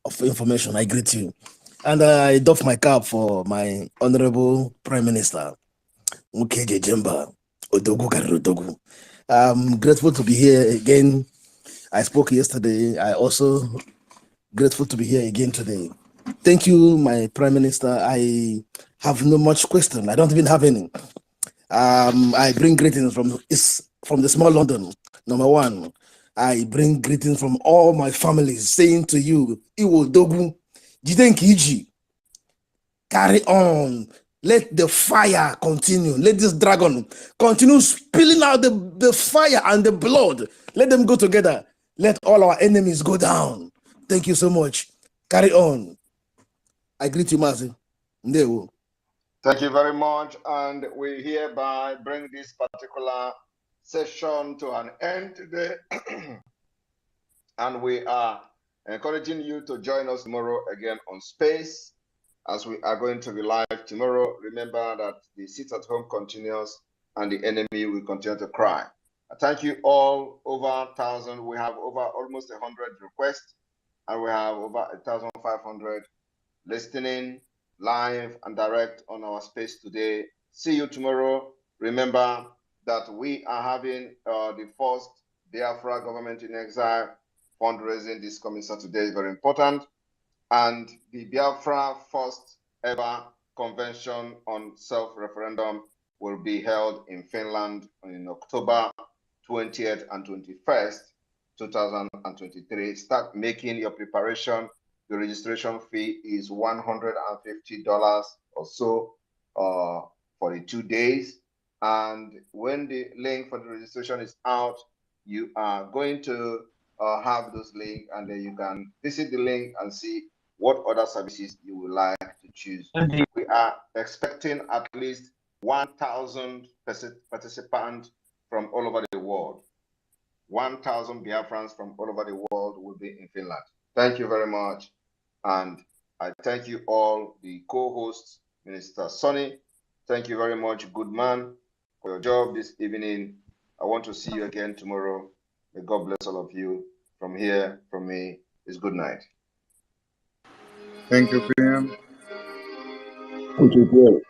[SPEAKER 5] of Information. I greet you. And I doff my cap for my Honorable Prime Minister, Mukeje Jemba Odogu Karudogu. I'm grateful to be here again. I spoke yesterday. I also grateful to be here again today. Thank you, my Prime Minister. I have no much question. I don't even have any. I bring greetings from the small London. Number one, I bring greetings from all my families, saying to you, Iwo Dogu, Jidenkiji, carry on. Let the fire continue. Let this dragon continue spilling out the fire and the blood. Let them go together. Let all our enemies go down. Thank you so much. Carry on. I greet you, Mazi. Ndewo.
[SPEAKER 1] Thank you very much. And we hereby bring this particular session to an end today. And we are encouraging you to join us tomorrow again on Space, as we are going to be live tomorrow. Remember that the sit at home continues and the enemy will continue to cry. I thank you all. Over 1,000. We have over almost 100 requests, and we have over 1,500 listening live and direct on our space today. See you tomorrow. Remember that we are having the first Biafra Government in Exile fundraising this coming Saturday. Very important. And the Biafra first ever convention on self-referendum will be held in Finland in October 20th and 21st, 2023. Start making your preparation. The registration fee is $150 or so for the 2 days. And when the link for the registration is out, you are going to have those links, and then you can visit the link and see what other services you would like to choose. We are expecting at least 1,000 participants from all over the world. 1,000 Biafrans from all over the world will be in Finland. Thank you very much. And I thank you all, the co-hosts, Minister Sonny. Thank you very much, good man, for your job this evening. I want to see you again tomorrow. May God bless all of you. From here, from me, is good night.
[SPEAKER 2] Thank you, PM.
[SPEAKER 3] Thank you, PM.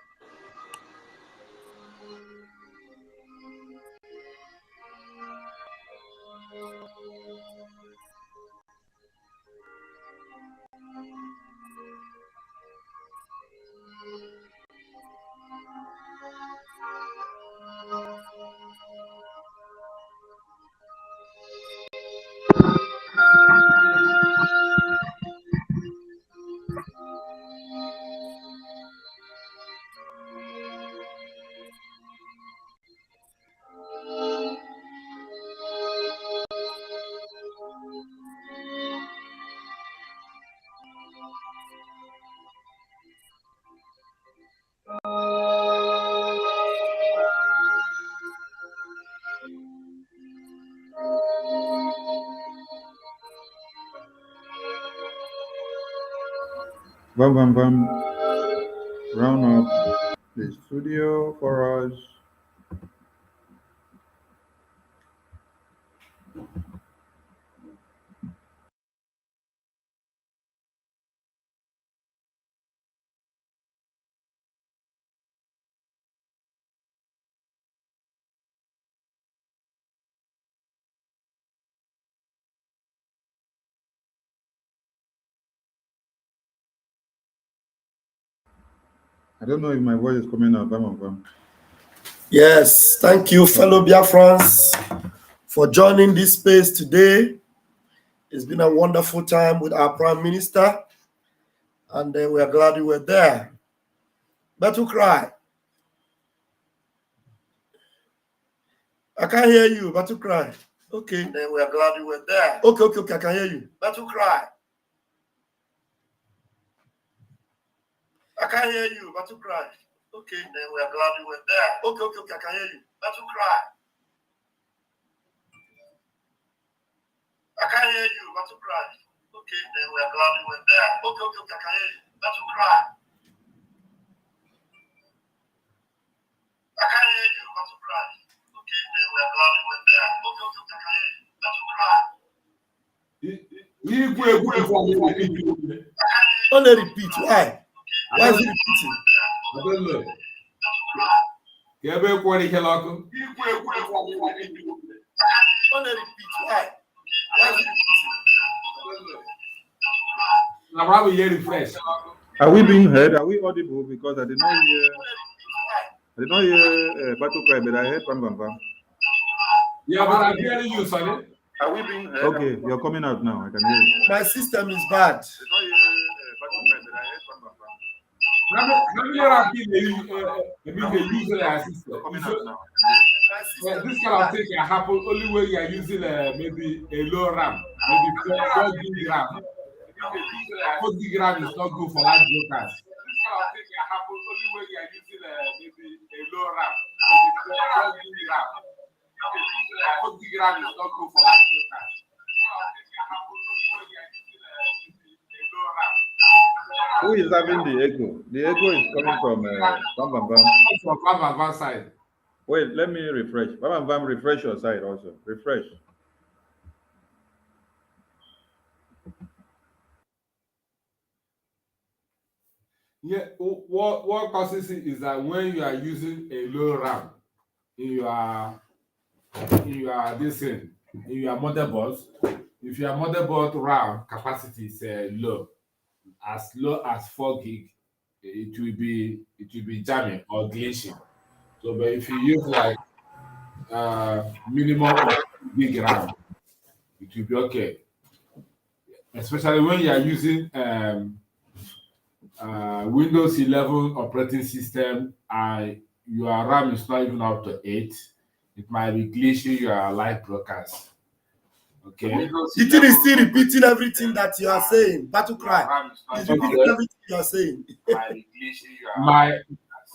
[SPEAKER 2] Bam Bam Bam, round up the studio for us. I don't know if my voice is coming out. Bam Bam Bam.
[SPEAKER 4] Yes, thank you, fellow Biafrans, for joining this space today. It's been a wonderful time with our Prime Minister, and we are glad you were there. Battle cry. I can't hear you. Battle cry. Okay. Then we are glad you were there. Okay. I can hear you. Battle cry. I can't hear you. Battle cry. Okay. Then we are glad you were there. Okay. I can hear you. Battle cry. I can't hear you. Battle cry. Okay. Then we are glad you were there. Okay. I can hear you. Battle cry. I can't hear you. Battle cry. Okay. Then we are glad you were there. Okay. I can hear you. Battle cry. Only repeat. Why? Why is he repeating?
[SPEAKER 6] I don't know. Only repeat. Why? Why is he repeating? I'm probably here refresh.
[SPEAKER 2] Are we being heard? Are we audible? Because I did not hear Battle Cry, but I heard Bam Bam Bam.
[SPEAKER 6] Yeah, but I'm hearing you, Sonny.
[SPEAKER 2] Are we being heard? Okay, you're coming out now. I can hear you.
[SPEAKER 4] My system is bad.
[SPEAKER 6] This kind of thing can happen only when you are using maybe a low RAM, maybe 4 gig RAM. 4 gig RAM is not good for large brokers. This kind of thing can happen only when you are using maybe a low RAM, maybe 4 gig RAM. 4 gig RAM is not good for large brokers.
[SPEAKER 2] Who is having the echo? The echo is coming from Bam Bam Bam.
[SPEAKER 6] From Bam Bam Bam side.
[SPEAKER 2] Wait, let me refresh. Bam Bam Bam, refresh your side also. Refresh.
[SPEAKER 6] Yeah, what causes it is that when you are using a low RAM in your this thing, in your motherboard, if your motherboard RAM capacity is low as 4 gig, it will be jamming or glitching. So, but if you use like minimum of 2 gig RAM, it will be okay. Especially when you are using Windows 11 operating system and your RAM is not even up to 8, it might be glitching your live broadcast. Okay.
[SPEAKER 4] The thing is still repeating everything that you are saying. Battle cry. He's repeating everything you are saying.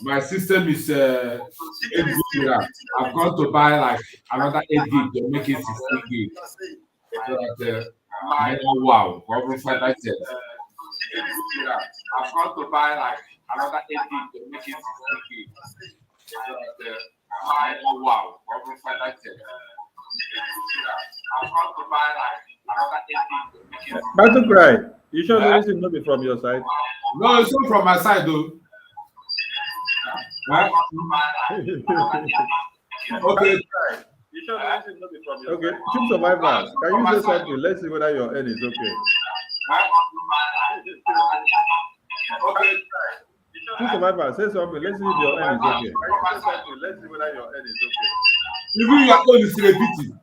[SPEAKER 6] My system is 8 gig RAM. I've gone to buy like another 8 gig to make it 16 gig. So that, wow, over 5 items. I've got to buy like another 8 gig to make it 16 gig. So that, wow, over 5 items. I've got to buy like another 8 gig to make it.
[SPEAKER 2] Battle Cry. You sure this is not be from your side?
[SPEAKER 6] No, it's not from my side though. Huh? Okay.
[SPEAKER 2] Okay, Team Survivors, can you say something? Let's see whether your end is okay.
[SPEAKER 6] Okay.
[SPEAKER 2] Team Survivors, say something. Let's see if your end is okay. Let's see whether your end is okay.
[SPEAKER 6] Even your own is repeating.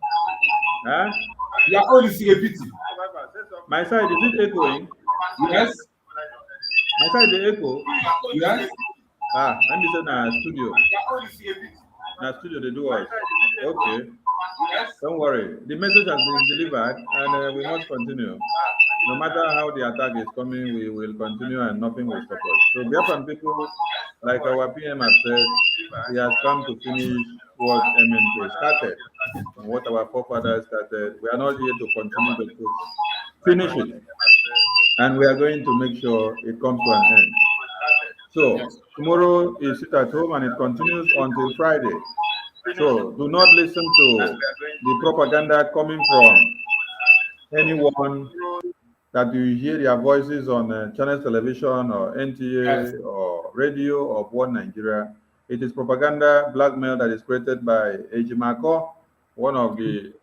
[SPEAKER 2] Huh?
[SPEAKER 6] Your own is repeating.
[SPEAKER 2] My side, is it echoing?
[SPEAKER 6] Yes.
[SPEAKER 2] My side, the echo?
[SPEAKER 6] Yes.
[SPEAKER 2] Ah, I'm in a studio. Now studio they do us. Okay. Don't worry. The message has been delivered and we must continue. No matter how the attack is coming, we will continue and nothing will stop us. So Biafran people, like our PM has said, he has come to finish what MNK started, and what our forefathers started. We are not here to continue to finish it, and we are going to make sure it comes to an end. So tomorrow is sit at home, and it continues until Friday. So do not listen to the propaganda coming from anyone that you hear their voices on channels television or NTA or radio of One Nigeria. It is propaganda, blackmail that is created by Ejimako, one of the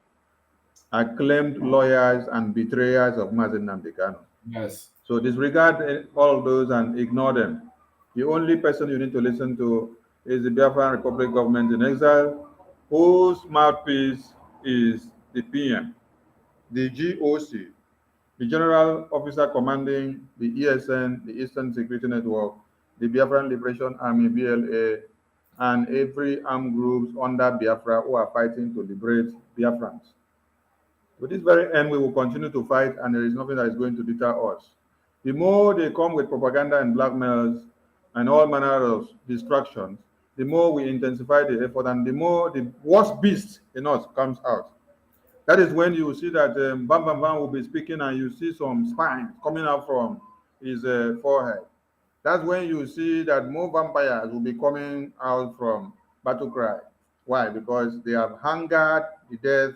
[SPEAKER 2] acclaimed lawyers and betrayers of Mazen Nnamdi Kanu.
[SPEAKER 6] Yes.
[SPEAKER 2] So disregard all of those and ignore them. The only person you need to listen to is the Biafran Republic government in exile, whose mouthpiece is the PM, the GOC, the General Officer Commanding the ESN, the Eastern Security Network, the Biafran Liberation Army, BLA, and every armed groups under Biafra who are fighting to liberate Biafrans. To this very end, we will continue to fight, and there is nothing that is going to deter us. The more they come with propaganda and blackmails and all manner of distractions, the more we intensify the effort, and the more the worst beast in us comes out. That is when you see that Bam Bam Bam will be speaking, and you see some spines coming out from his forehead. That's when you see that more vampires will be coming out from Battle Cry. Why? Because they have hungered the death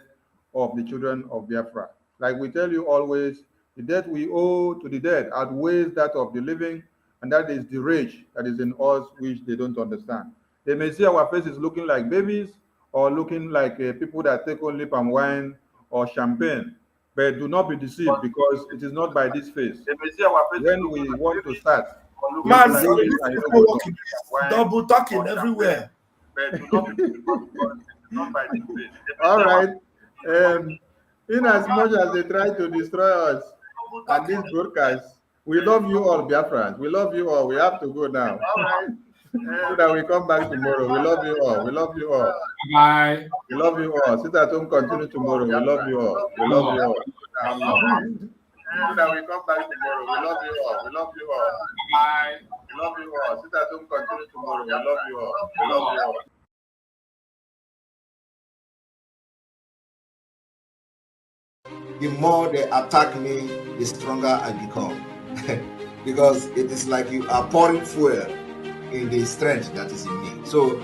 [SPEAKER 2] of the children of Biafra. Like we tell you always, the debt we owe to the dead outweighs that of the living, and that is the rage that is in us, which they don't understand. They may see our faces looking like babies or looking like people that take only palm wine or champagne, but do not be deceived, because it is not by this face. When we want to start,
[SPEAKER 4] double talking everywhere.
[SPEAKER 2] All right. In as much as they try to destroy us at this broadcast, we love you all, Biafrans. We love you all. We have to go now. So that we come back tomorrow. We love you all. We love you all.
[SPEAKER 6] Bye.
[SPEAKER 2] We love you all. Sit at home, continue tomorrow. We love you all. We love you all. So that we come back tomorrow. We love you all. We love you all.
[SPEAKER 6] Bye.
[SPEAKER 2] We love you all. Sit at home, continue tomorrow. We love you all. We love you all.
[SPEAKER 1] The more they attack me, the stronger I become. Because it is like you are pouring fuel in the strength that is in me. So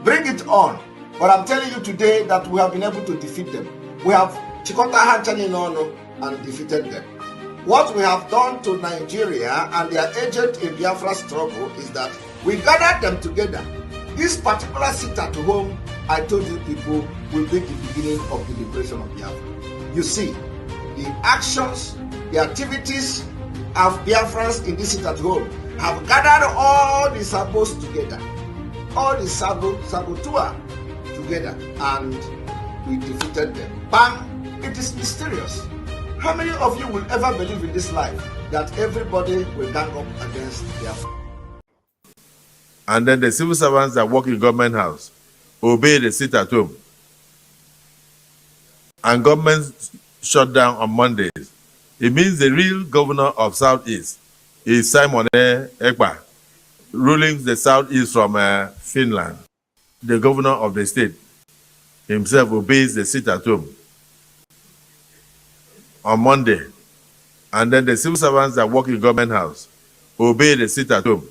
[SPEAKER 1] bring it on. But I'm telling you today that we have been able to defeat them. We have Chikota Hanchaninono and defeated them. What we have done to Nigeria and their agent in Biafra struggle is that we gathered them together. This particular sit at home, I told you people, will be the beginning of the liberation of Biafra. You see, the actions, the activities of Biafrans in this sit at home have gathered all the sabos together, all the saboteur together, and we defeated them. Bam! It is mysterious. How many of you will ever believe in this life that everybody will gang up against Biafra?
[SPEAKER 7] And then the civil servants that work in government house obey the sit at home. And government shut down on Mondays. It means the real governor of Southeast is Simon Ekpa, ruling the Southeast from Finland. The governor of the state himself obeys the sit at home on Monday. And then the civil servants that work in government house obey the sit at home.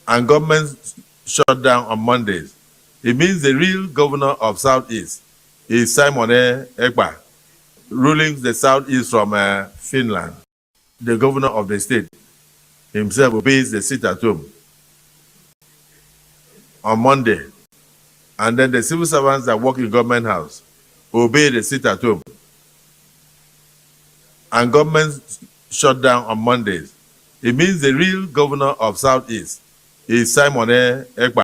[SPEAKER 7] And government shut down on Mondays. It means the real governor of Southeast is Simon Ekpa, ruling the Southeast from Finland. The governor of the state himself obeys the sit at home on Monday. And then the civil servants that work in government house obey the sit at home. And government shut down on Mondays. It means the real governor of Southeast is Simon Ekpa.